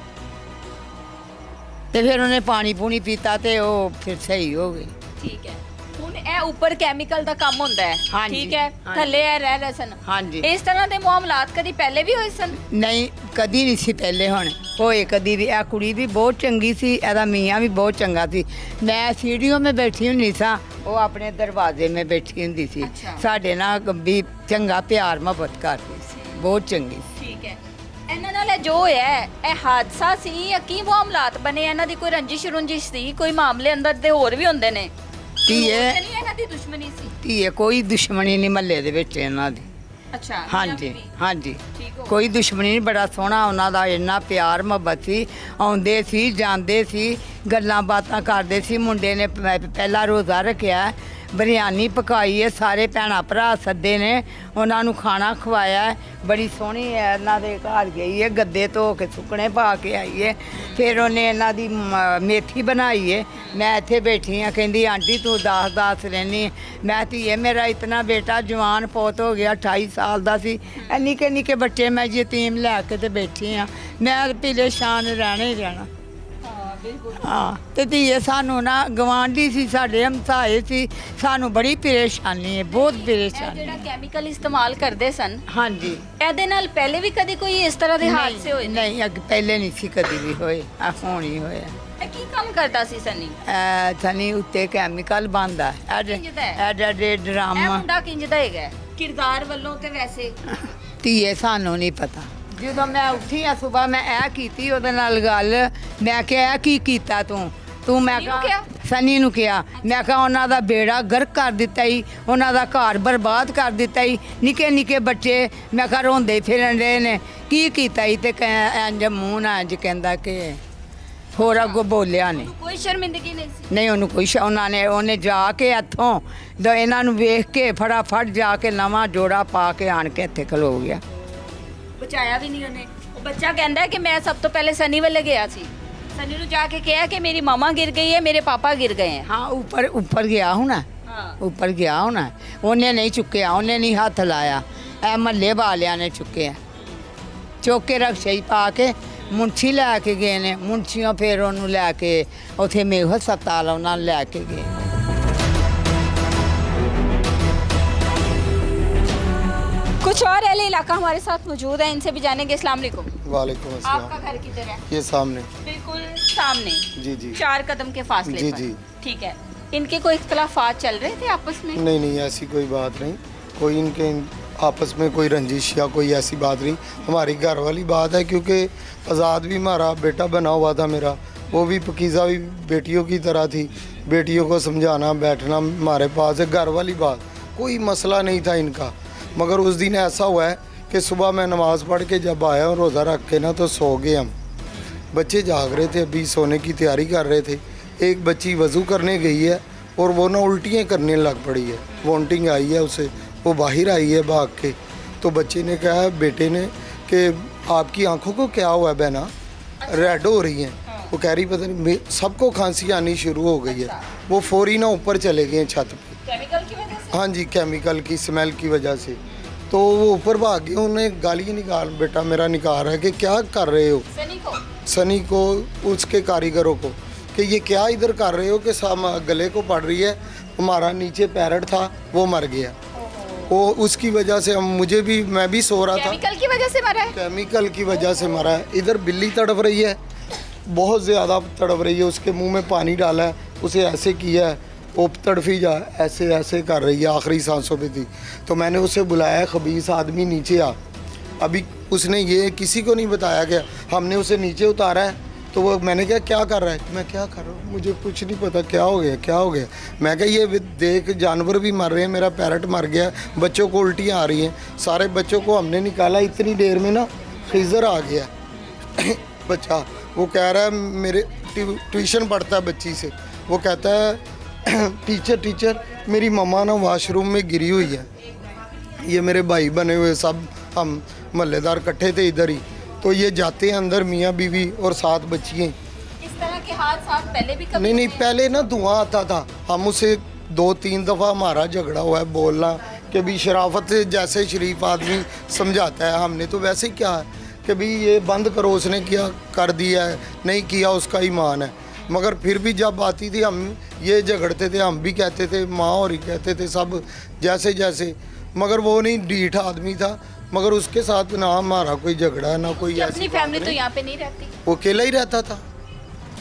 ਤੇ ਫਿਰ ਉਹਨੇ ਪਾਣੀ ਪੂਣੀ ਪੀਤਾ ਤੇ ਉਹ ਫਿਰ ਸਹੀ ਹੋ ਗਈ। ਠੀਕ ਹੈ। ਹੁਣ ਇਹ ਉੱਪਰ ਕੈਮੀਕਲ ਦਾ ਕੰਮ ਹੁੰਦਾ ਹੈ, ਹਾਂਜੀ, ਠੀਕ ਹੈ, ਹਾਂਜੀ। ਥੱਲੇ ਇਹ ਰਹਿ ਰਹੇ ਸਨ। ਹਾਂਜੀ। ਇਸ ਤਰ੍ਹਾਂ ਦੇ ਮਾਮਲਾਤ ਕਦੀ ਪਹਿਲੇ ਵੀ ਹੋਏ ਸਨ? ਨਹੀਂ ਕਦੀ ਨਹੀਂ ਸੀ ਪਹਿਲੇ ਹੁਣ ਹੋਏ ਕਦੀ ਵੀ। ਇਹ ਕੁੜੀ ਵੀ ਬਹੁਤ ਚੰਗੀ ਸੀ, ਇਹਦਾ ਮੀਆਂ ਵੀ ਬਹੁਤ ਚੰਗਾ ਸੀ। ਮੈਂ ਸੀੜੀਆਂ 'ਤੇ ਬੈਠੀ ਹੁੰਦੀ ਸਾਂ, ਉਹ ਆਪਣੇ ਦਰਵਾਜ਼ੇ 'ਤੇ ਬੈਠੀ ਹੁੰਦੀ ਸੀ। ਅੱਛਾ। ਸਾਡੇ ਨਾਲ ਵੀ ਚੰਗਾ ਪਿਆਰ ਮੁਹੱਬਤ ਕਰਦੀ ਸੀ, ਬਹੁਤ ਚੰਗੀ ਸੀ। ਠੀਕ ਹੈ। ਇਹਨਾਂ ਨਾਲ ਇਹ ਜੋ ਹੋਇਆ ਹੈ, ਇਹ ਹਾਦਸਾ ਸੀ ਜਾਂ ਕੀ ਮਾਮਲਾਤ ਬਣੇ? ਇਹਨਾਂ ਦੀ ਕੋਈ ਰੰਜਿਸ਼ ਰੁੰਜਿਸ਼ ਸੀ? ਕੋਈ ਮਾਮਲੇ ਅੰਦਰ ਦੇ ਹੋਰ ਵੀ ਹੁੰਦੇ ਨੇ? ਧੀਏ ਨਹੀਂ ਇਹਨਾਂ ਦੀ ਦੁਸ਼ਮਣੀ ਸੀ? ਧੀਏ ਕੋਈ ਦੁਸ਼ਮਣੀ ਨਹੀਂ ਮਹੱਲੇ ਦੇ ਵਿੱਚ ਇਹਨਾਂ ਦੀ। ਅੱਛਾ ਹਾਂਜੀ ਹਾਂਜੀ ਠੀਕ ਹੋ ਕੋਈ ਦੁਸ਼ਮਣੀ ਨਹੀਂ, ਬੜਾ ਸੋਹਣਾ ਉਹਨਾਂ ਦਾ ਇੰਨਾ ਪਿਆਰ ਮੁਹੱਬਤ ਸੀ, ਆਉਂਦੇ ਸੀ ਜਾਂਦੇ ਸੀ, ਗੱਲਾਂ ਬਾਤਾਂ ਕਰਦੇ ਸੀ। ਮੁੰਡੇ ਨੇ ਪਹਿਲਾ ਰੋਜ਼ਾ ਰੱਖਿਆ, ਬਿਰਿਆਨੀ ਪਕਾਈ ਹੈ, ਸਾਰੇ ਭੈਣਾਂ ਭਰਾ ਸੱਦੇ ਨੇ, ਉਹਨਾਂ ਨੂੰ ਖਾਣਾ ਖਵਾਇਆ। ਬੜੀ ਸੋਹਣੀ ਹੈ, ਇਹਨਾਂ ਦੇ ਘਰ ਗਈ ਹੈ, ਗੱਦੇ ਧੋ ਕੇ ਸੁੱਕਣੇ ਪਾ ਕੇ ਆਈ ਹੈ। ਫਿਰ ਉਹਨੇ ਇਹਨਾਂ ਦੀ ਮੇਥੀ ਬਣਾਈ ਹੈ। ਮੈਂ ਇੱਥੇ ਬੈਠੀ ਹਾਂ, ਕਹਿੰਦੀ ਆਂਟੀ ਤੂੰ ਦੱਸ ਰਹਿੰਦੀ। ਮੈਂ ਧੀਏ ਮੇਰਾ ਇਤਨਾ ਬੇਟਾ ਜਵਾਨ ਪੋਤ ਹੋ ਗਿਆ, 28 ਸਾਲ ਦਾ ਸੀ, ਨਿੱਕੇ ਨਿੱਕੇ ਬੱਚੇ ਮੈਂ ਯਤੀਮ ਲੈ ਕੇ ਤੇ ਬੈਠੀ ਹਾਂ। ਮੈਂ ਪੀਲੇ ਸ਼ਾਨ ਰਹਿਣਾ ਹੀ ਰਹਿਣਾ। ਹਾਂ ਤੇ ਧੀਏ ਸਾਨੂੰ ਨਾ ਗਵਾਂਢੀ ਸੀ, ਸਾਡੇ ਹਮਸਾਏ ਸੀ, ਸਾਨੂੰ ਬੜੀ ਪਰੇਸ਼ਾਨੀ ਹੈ, ਬਹੁਤ ਪਰੇਸ਼ਾਨੀ। ਜਿਹੜਾ ਕੈਮੀਕਲ ਇਸਤੇਮਾਲ ਕਰਦੇ ਸਨ, ਹਾਂਜੀ ਇਹਦੇ ਨਾਲ ਪਹਿਲੇ ਵੀ ਕਦੇ ਕੋਈ ਇਸ ਤਰ੍ਹਾਂ ਦੇ ਹਾਦਸੇ ਹੋਏ ਨੇ? ਨਹੀਂ ਅੱਗੇ ਪਹਿਲੇ ਨਹੀਂ ਸੀ ਕਦੀ ਵੀ ਹੋਏ, ਆ ਹੁਣ ਹੀ ਹੋਇਆ। ਇਹ ਕੀ ਕੰਮ ਕਰਦਾ ਸੀ ਸਨੀ? ਸਨੀ ਉੱਤੇ ਕੈਮੀਕਲ ਬੰਦਾ ਕਿੰਝ ਦਾ ਹੈ? ਐਡੇ ਇਹ ਡਰਾਮਾ ਮੁੰਡਾ ਕਿੰਜ ਦਾ ਹੈਗਾ ਕਿਰਦਾਰ ਵੱਲੋਂ ਤੇ ਵੈਸੇ? ਧੀਏ ਸਾਨੂੰ ਨਹੀਂ ਪਤਾ। ਜਦੋਂ ਮੈਂ ਉੱਠੀ ਆ ਸਵੇਰ, ਮੈਂ ਇਹ ਕੀਤੀ ਉਹਦੇ ਨਾਲ ਗੱਲ, ਮੈਂ ਕਿਹਾ ਇਹ ਕੀ ਕੀਤਾ ਤੂੰ ਮੈਂ ਸਨੀ ਨੂੰ ਕਿਹਾ ਸਨੀ ਨੂੰ ਕਿਹਾ, ਮੈਂ ਕਿਹਾ ਉਹਨਾਂ ਦਾ ਬੇੜਾ ਗਰਕ ਕਰ ਦਿੱਤਾ ਹੀ, ਉਹਨਾਂ ਦਾ ਘਰ ਬਰਬਾਦ ਕਰ ਦਿੱਤਾ ਹੀ, ਨਿੱਕੇ ਨਿੱਕੇ ਬੱਚੇ ਮੈਂ ਕਿਹਾ ਰੋਂਦੇ ਫਿਰਨ ਰਹੇ ਨੇ, ਕੀ ਕੀਤਾ ਹੀ? ਤੇ ਇੰਜ ਮੂੰਹ ਨਾਲ ਇੰਜ ਕਹਿੰਦਾ ਕਿ ਹੋਰ ਅੱਗੋਂ ਬੋਲਿਆ ਨਹੀਂ। ਕੋਈ ਸ਼ਰਮਿੰਦਗੀ ਨਹੀਂ ਸੀ? ਨਹੀਂ ਉਹਨੂੰ ਕੋਈ ਉਹਨੇ ਜਾ ਕੇ ਇੱਥੋਂ ਇਹਨਾਂ ਨੂੰ ਵੇਖ ਕੇ ਫਟਾਫਟ ਜਾ ਕੇ ਨਵਾਂ ਜੋੜਾ ਪਾ ਕੇ ਆਣ ਕੇ ਇੱਥੇ ਖਲੋ ਗਿਆ। ਬਚਾਇਆ ਵੀ ਨਹੀਂ ਉਹਨੇ। ਉਹ ਬੱਚਾ ਕਹਿੰਦਾ ਹੈ ਕਿ ਮੈਂ ਸਭ ਤੋਂ ਪਹਿਲੇ ਸਨੀ ਵੱਲ ਗਿਆ ਸੀ, ਸਨੀ ਨੂੰ ਜਾ ਕੇ ਕਿਹਾ ਕਿ ਮੇਰੀ ਮਾਮਾ ਗਿਰ ਗਈ ਹੈ, ਮੇਰੇ ਪਾਪਾ ਗਿਰ ਗਏ हैं। हाँ ऊपर गया होना, ऊपर गया होना, उन्हें नहीं चुकया, उन्हें नहीं हाथ लाया, ए महल्ले वालिया ने चुके चुक के रक्शे पा के मुंशी लैके गए ने, मुंशियों फिर उन्होंने लैके उत्थे मेघ हस्पताल उन्होंने लैके गए। कुछ और अहले इलाका हमारे साथ मौजूद है, इनसे भी जानेंगे। अस्सलाम वालेकुम। वालेकुम आपका अस्सलाम। घर किधर है? ये सामने। बिल्कुल सामने। जी जी 4 कदम के फासले जी पर। जी। ठीक है। इनके कोई इख्तलाफात चल रहे थे आपस में? नहीं नहीं ऐसी कोई बात नहीं, कोई इनके आपस में कोई रंजिश या कोई ऐसी बात नहीं। हमारी घर वाली बात है, क्योंकि आज़ाद भी हमारा बेटा बना हुआ था मेरा, वो भी पकीज़ा भी बेटियों की तरह थी। बेटियों को समझाना बैठना हमारे पास है, घर वाली बात, कोई मसला नहीं था इनका। मगर उस दिन ऐसा हुआ है कि सुबह मैं नमाज़ पढ़ के जब आया और रोज़ा रख के ना, तो सो गए हम। बच्चे जाग रहे थे, अभी सोने की तैयारी कर रहे थे। एक बच्ची वज़ू करने गई है और वो ना उल्टियाँ करने लग पड़ी है, वॉमिटिंग आई है उसे, वो बाहर आई है भाग के। तो बच्चे ने कहा बेटे ने कि आपकी आंखों को क्या हुआ है बहना, रेड हो रही हैं। वो कह रही पता नहीं, सबको खांसी आनी शुरू हो गई है। वो फौरी ना ऊपर चले गए छत पे, केमिकल की वजह से? हाँ जी केमिकल की स्मेल की वजह से। तो वो ऊपर भाग गए, उन्हें गाली निकाल बेटा मेरा निकाल रहा है कि क्या कर रहे हो सनी को उसके कारीगरों को, कि ये क्या इधर कर रहे हो, कि गले को पड़ रही है। हमारा नीचे पैरट था वो मर गया, वो उसकी वजह से हम मुझे भी, मैं भी सो रहा था। केमिकल की वजह से मरा है? केमिकल की वजह से मरा है। इधर बिल्ली तड़प रही है, बहुत ज़्यादा तड़प रही है, उसके मुंह में पानी डाला है, उसे ऐसे किया है, वो तड़फी जा ऐसे ऐसे कर रही है, आखिरी सांसों पे थी। तो मैंने उसे बुलाया, खबीस आदमी नीचे आ। अभी उसने ये किसी को नहीं बताया गया, हमने उसे नीचे उतारा है। तो वो मैंने कहा क्या कर रहा है, मैं क्या कर रहा हूँ मुझे कुछ नहीं पता, क्या हो गया क्या हो गया। मैं कहा ये देख जानवर भी मर रहे हैं, मेरा पैरट मर गया, बच्चों को उल्टियाँ आ रही हैं। सारे बच्चों को हमने निकाला, इतनी देर में ना खीज़र आ गया बच्चा। वो कह रहा है, मेरे ट्यूशन पढ़ता है बच्ची से, वो कहता है टीचर मेरी मम्मा ना वाशरूम में गिरी हुई है। ये मेरे भाई बने हुए सब हम महल्लेदार इकट्ठे थे इधर ही। तो ये जाते हैं अंदर, मियाँ बीवी और 7 बच्चियाँ। इस तरह के हादसा पहले भी कभी नहीं पहले ना धुआं आता था, हम उसे 2-3 दफ़ा हमारा झगड़ा हुआ है, बोलना कि भी शराफत से जैसे शरीफ आदमी समझाता है, हमने तो वैसे ही क्या है कि भी ये बंद करो, उसने किया कर दिया है, नहीं किया उसका ईमान है। मगर फिर भी जब आती थी हम ये झगड़ते थे, हम भी कहते थे, माँ और ही कहते थे सब जैसे जैसे। मगर वो नहीं, ढीठ आदमी था, मगर उसके साथ ना हमारा कोई झगड़ा ना कोई अपनी फैमिली तो यहाँ पे नहीं रहती, वो अकेला ही रहता था।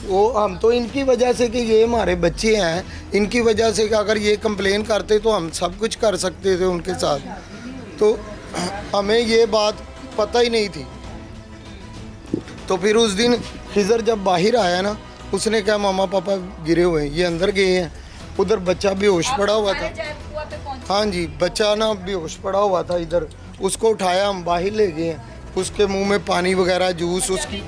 वो हम तो इनकी वजह से कि ये हमारे बच्चे हैं, इनकी वजह से कि अगर ये कंप्लेन करते तो हम सब कुछ कर सकते थे उनके साथ। तो हमें ये बात पता ही नहीं थी। तो फिर उस दिन खिज़र जब बाहर आया ना, उसने कहा मामा पापा गिरे हुए हैं, ये अंदर गए हैं। उधर बच्चा बेहोश पड़ा हुआ था, हाँ जी बच्चा ना बेहोश पड़ा हुआ था इधर। उसको उठाया, हम बाहर ले गए हैं। उसके मुंह में पानी वगैरह, जूस, उसकी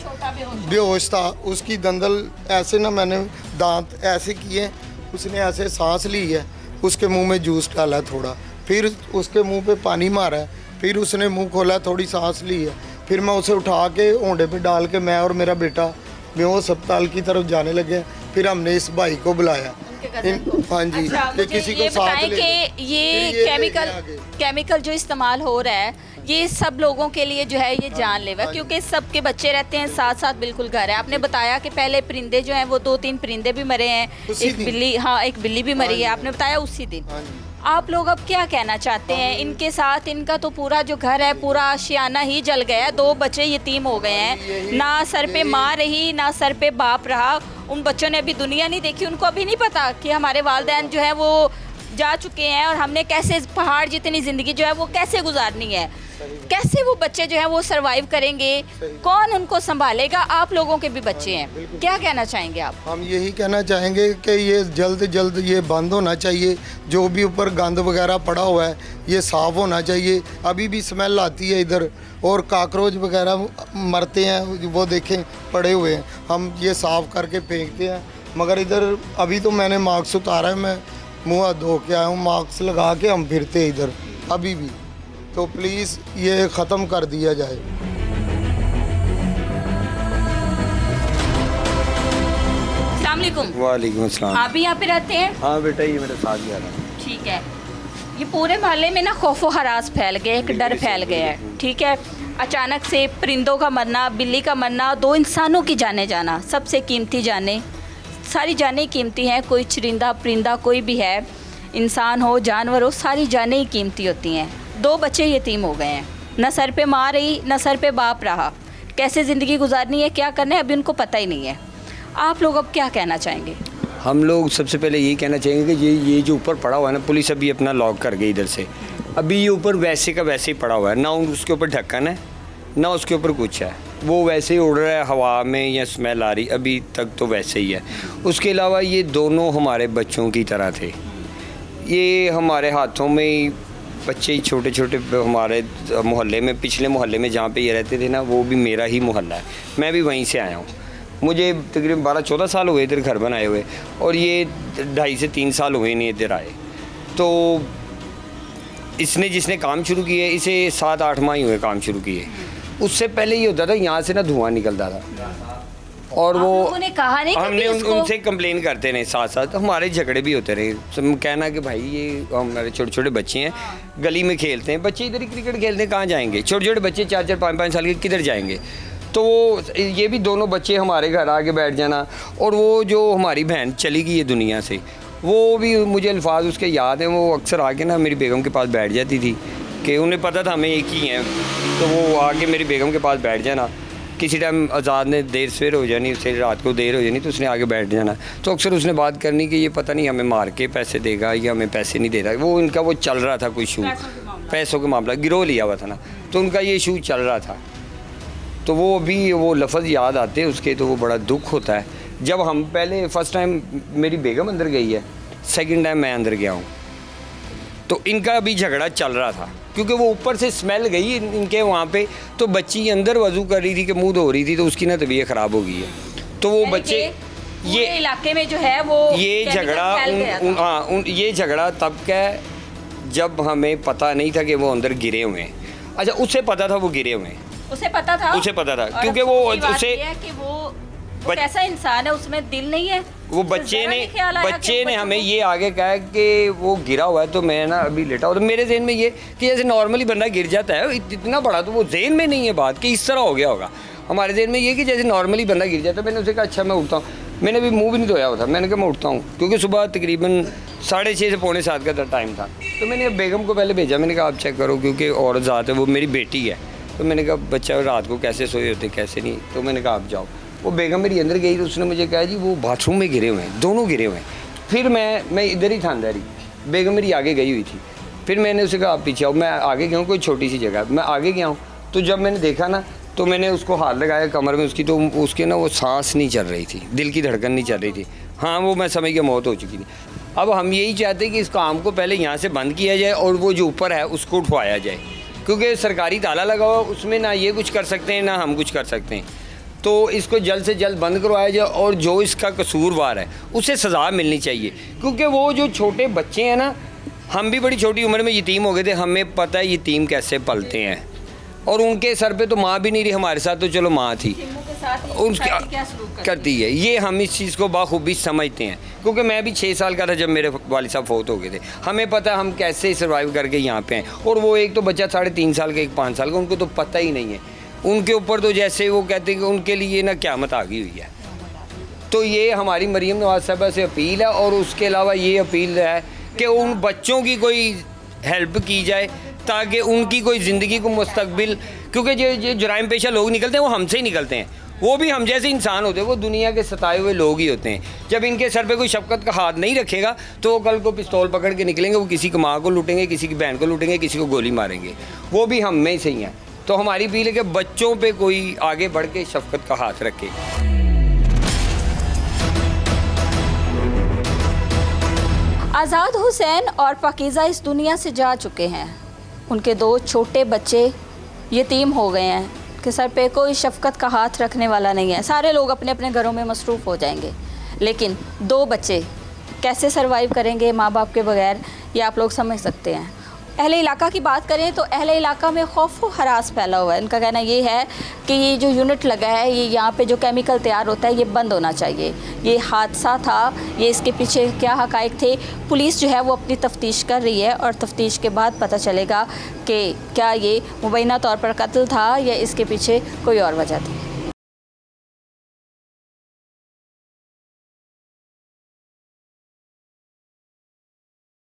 बेहोश था, उसकी दंदल ऐसे ना, मैंने दांत ऐसे किए, उसने ऐसे सांस ली है, उसके मुंह में जूस डाला थोड़ा, फिर उसके मुंह पे पानी मारा है, फिर उसने मुंह खोला, थोड़ी सांस ली है, फिर मैं उसे उठा के ओंडे पे डाल के मैं और मेरा बेटा बेहोश अस्पताल की तरफ जाने लगे। फिर हमने इस भाई को बुलाया, हाँ जी, अच्छा, कि मुझे किसी ये को साथ बताएं ले कि ये फिर केमिकल जो इस्तेमाल हो रहा है, ये सब लोगों के लिए जो है ये जानलेवा है, क्योंकि सबके बच्चे रहते हैं साथ साथ बिल्कुल घर है। आपने बताया कि पहले परिंदे जो हैं वो 2-3 परिंदे भी मरे हैं, उसी एक दिन। बिल्ली, हाँ एक बिल्ली भी मरी है, आपने बताया उसी दिन। हाँ जी। आप लोग अब क्या कहना चाहते हैं इनके साथ? इनका तो पूरा जो घर है पूरा आशियाना ही जल गया है, 2 बच्चे यतीम हो गए हैं, ना सर पे माँ रही ना सर पे बाप रहा। उन बच्चों ने अभी दुनिया नहीं देखी, उनको अभी नहीं पता कि हमारे वालिदैन जो है वो जा चुके हैं और हमने कैसे पहाड़ जितनी ज़िंदगी जो है वो कैसे गुजारनी है, कैसे वो बच्चे जो हैं वो सरवाइव करेंगे, कौन उनको संभालेगा? आप लोगों के भी बच्चे हैं, क्या कहना चाहेंगे आप? हम यही कहना चाहेंगे कि ये जल्द ये बंद होना चाहिए। जो भी ऊपर गंद वगैरह पड़ा हुआ है ये साफ़ होना चाहिए। अभी भी स्मेल आती है इधर, और काकरोच वगैरह मरते हैं, वो देखें पड़े हुए हैं, हम ये साफ़ करके फेंकते हैं। मगर इधर अभी तो मैंने मास्क उतारा है, मैं मुँह हाथ धो के आया हूँ, मास्क लगा के हम फिरते हैं इधर अभी भी। तो प्लीज़ ये ख़त्म कर दिया जाए। अस्सलामुअलैकुम। वालेकुम अस्सलाम। आप भी यहाँ पे रहते हैं? हाँ बेटा, ये मेरे साथ ही आ रहा है। ठीक है। ये पूरे मोहल्ले में ना खौफो हरास फैल गया, एक डर फैल गया है, ठीक है। अचानक से परिंदों का मरना, बिल्ली का मरना, 2 इंसानों की जाने जाना, सबसे कीमती जाने, सारी जानें कीमती हैं। कोई चरिंदा परिंदा कोई भी है, इंसान हो जानवर हो, सारी जानें ही कीमती होती हैं। 2 बच्चे यतीम हो गए हैं, न सर पे माँ रही न सर पे बाप रहा। कैसे ज़िंदगी गुजारनी है, क्या करना है, अभी उनको पता ही नहीं है। आप लोग अब क्या कहना चाहेंगे? हम लोग सबसे पहले यही कहना चाहेंगे कि ये जो ऊपर पड़ा हुआ है ना, पुलिस अभी अपना लॉक कर गई इधर से। अभी ये ऊपर वैसे का वैसे ही पड़ा हुआ है, ना उसके ऊपर ढक्कन है ना उसके ऊपर कुछ है, वो वैसे ही उड़ रहा है हवा में, या स्मेल आ रही, अभी तक तो वैसे ही है। उसके अलावा ये दोनों हमारे बच्चों की तरह थे, ये हमारे हाथों में ही बच्चे ही छोटे छोटे। हमारे मोहल्ले में, पिछले मोहल्ले में जहाँ पे ये रहते थे ना, वो भी मेरा ही मोहल्ला है, मैं भी वहीं से आया हूँ। मुझे तकरीबन 12-14 साल हुए इधर घर बनाए हुए, और ये 2.5 से 3 साल हुए नहीं इधर आए। तो जिसने काम शुरू किए, इसे 7-8 माह ही हुए काम शुरू किए। उससे पहले ये होता था, यहाँ से ना धुआं निकलता था, और वो उन्होंने कहा नहीं हमने उनसे कंप्लेन करते रहे, साथ साथ हमारे झगड़े भी होते रहे। सब कहना कि भाई ये हमारे छोटे छोटे बच्चे हैं, गली में खेलते हैं बच्चे, इधर ही क्रिकेट खेलते हैं, कहाँ जाएंगे? छोटे छोटे बच्चे 4-4, 5-5 साल के किधर जाएंगे? तो ये भी दोनों बच्चे हमारे घर आके बैठ जाना। और वो जो हमारी बहन चली गई है दुनिया से, वो भी मुझे अल्फाज उसके याद हैं, वो अक्सर आके ना मेरी बेगम के पास बैठ जाती थी, कि उन्हें पता था हमें एक ही हैं, तो वो आके मेरी बेगम के पास बैठ जाना। किसी टाइम आज़ाद ने देर सवेर हो जानी, उससे रात को देर हो जानी, तो उसने आगे बैठ जाना। तो अक्सर उसने बात करनी कि ये पता नहीं हमें मार के पैसे देगा या हमें पैसे नहीं दे रहा। वो इनका वो चल रहा था कोई इशू, पैसों का मामला, गिरोह लिया हुआ था ना, तो उनका ये इशू चल रहा था। तो वो अभी वो लफ्ज़ याद आते हैं उसके, तो वो बड़ा दुख होता है। जब हम पहले फर्स्ट टाइम मेरी बेगम अंदर गई है, सेकंड टाइम मैं अंदर गया हूँ, तो इनका अभी झगड़ा चल रहा था, क्योंकि वो ऊपर से स्मेल गई इनके वहाँ पे, तो बच्ची अंदर वज़ू कर रही थी कि मुँह धो रही थी, तो उसकी ना तबीयत ख़राब हो गई है। तो वो बच्चे ये इलाके में जो है वो ये झगड़ा ये झगड़ा तब का है जब हमें पता नहीं था कि वो अंदर गिरे हुए हैं। अच्छा, उसे पता था वो गिरे हुए हैं, उसे पता था, क्योंकि वो उसे वो कैसा इंसान है, उसमें दिल नहीं है। वो बच्चे ने हमें ये आगे कहा कि वो गिरा हुआ है, तो मैं ना अभी लेटा हुआ, तो मेरे जहन में ये कि जैसे नॉर्मली बंदा गिर जाता है इतना बड़ा, तो वो जहन में नहीं है बात कि इस तरह हो गया होगा। हमारे जहन में ये कि जैसे नॉर्मली बंदा गिर जाता है। मैंने उसे कहा अच्छा मैं उठता हूँ, मैंने अभी मुँह भी नहीं धोया हुआ था, मैंने कहा मैं उठता हूँ, क्योंकि सुबह तकरीबन 6:30 से 6:45 का टाइम था। तो मैंने बेगम को पहले भेजा, मैंने कहा आप चेक करो, क्योंकि औरत ज़ात है, वो मेरी बेटी है। तो मैंने कहा बच्चा रात को कैसे सोए होते कैसे नहीं, तो मैंने कहा आप जाओ। वो बेगम मेरी अंदर गई, तो उसने मुझे कहा जी वो बाथरूम में गिरे हुए हैं, दोनों गिरे हुए हैं। फिर मैं इधर ही था अंदर ही, बेगम मेरी आगे गई हुई थी। फिर मैंने उसे कहा आप पीछे आओ, मैं आगे गया हूँ, कोई छोटी सी जगह, मैं आगे गया हूँ। तो जब मैंने देखा ना, तो मैंने उसको हाथ लगाया कमर में उसकी, तो उसके ना वो सांस नहीं चल रही थी, दिल की धड़कन नहीं चल रही थी। हाँ, वो मैं समझ गया मौत हो चुकी थी। अब हम यही चाहते हैं कि इस काम को पहले यहाँ से बंद किया जाए, और वो जो ऊपर है उसको उठवाया जाए, क्योंकि सरकारी ताला लगा हुआ, उसमें ना ये कुछ कर सकते हैं ना हम कुछ कर सकते हैं। तो इसको जल्द से जल्द बंद करवाया जाए और जो इसका कसूरवार है उसे सज़ा मिलनी चाहिए। क्योंकि वो जो छोटे बच्चे हैं ना, हम भी बड़ी छोटी उम्र में यतीम हो गए थे, हमें पता है यतीम कैसे पलते हैं, और उनके सर पे तो माँ भी नहीं रही, हमारे साथ तो चलो माँ थी, उसकी करती है। ये हम इस चीज़ को बाखूबी समझते हैं, क्योंकि मैं भी 6 साल का था जब मेरे वालिद साहब फौत हो गए थे। हमें पता है हम कैसे सर्वाइव करके यहाँ पे हैं। और वो एक तो बच्चा 3.5 साल का, एक 5 साल का, उनको तो पता ही नहीं है। उनके ऊपर तो जैसे वो कहते हैं कि उनके लिए ना क़यामत आ गई हुई है। तो ये हमारी मरीम नवाज़ साहबा से अपील है, और उसके अलावा ये अपील है कि उन बच्चों की कोई हेल्प की जाए ताकि उनकी कोई ज़िंदगी को मुस्तकबिल, क्योंकि जो जुराइम पेशा लोग निकलते हैं वो हमसे ही निकलते हैं, वो भी हम जैसे इंसान होते हैं, वो दुनिया के सताए हुए लोग ही होते हैं। जब इनके सर पे कोई शफकत का हाथ नहीं रखेगा तो वो कल को पिस्तौल पकड़ के निकलेंगे, वो किसी की माँ को लूटेंगे, किसी की बहन को लूटेंगे, किसी को गोली मारेंगे, वो भी हम में से ही हैं। तो हमारी अपील है कि बच्चों पे कोई आगे बढ़ के शफकत का हाथ रखे। आज़ाद हुसैन और पाकीज़ा इस दुनिया से जा चुके हैं। उनके 2 छोटे बच्चे यतीम हो गए हैं कि सर पे कोई शफकत का हाथ रखने वाला नहीं है। सारे लोग अपने अपने घरों में मसरूफ़ हो जाएंगे, लेकिन 2 बच्चे कैसे सरवाइव करेंगे माँ बाप के बगैर, ये आप लोग समझ सकते हैं। अहले इलाका की बात करें तो अहले इलाका में खौफ व हरास फैला हुआ है। उनका कहना ये है कि ये जो यूनिट लगा है, ये यहाँ पे जो केमिकल तैयार होता है, ये बंद होना चाहिए। ये हादसा था, ये इसके पीछे क्या हक़ाइक़ थे, पुलिस जो है वो अपनी तफ्तीश कर रही है, और तफ्तीश के बाद पता चलेगा कि क्या ये मुबैना तौर पर कत्ल था या इसके पीछे कोई और वजह थी।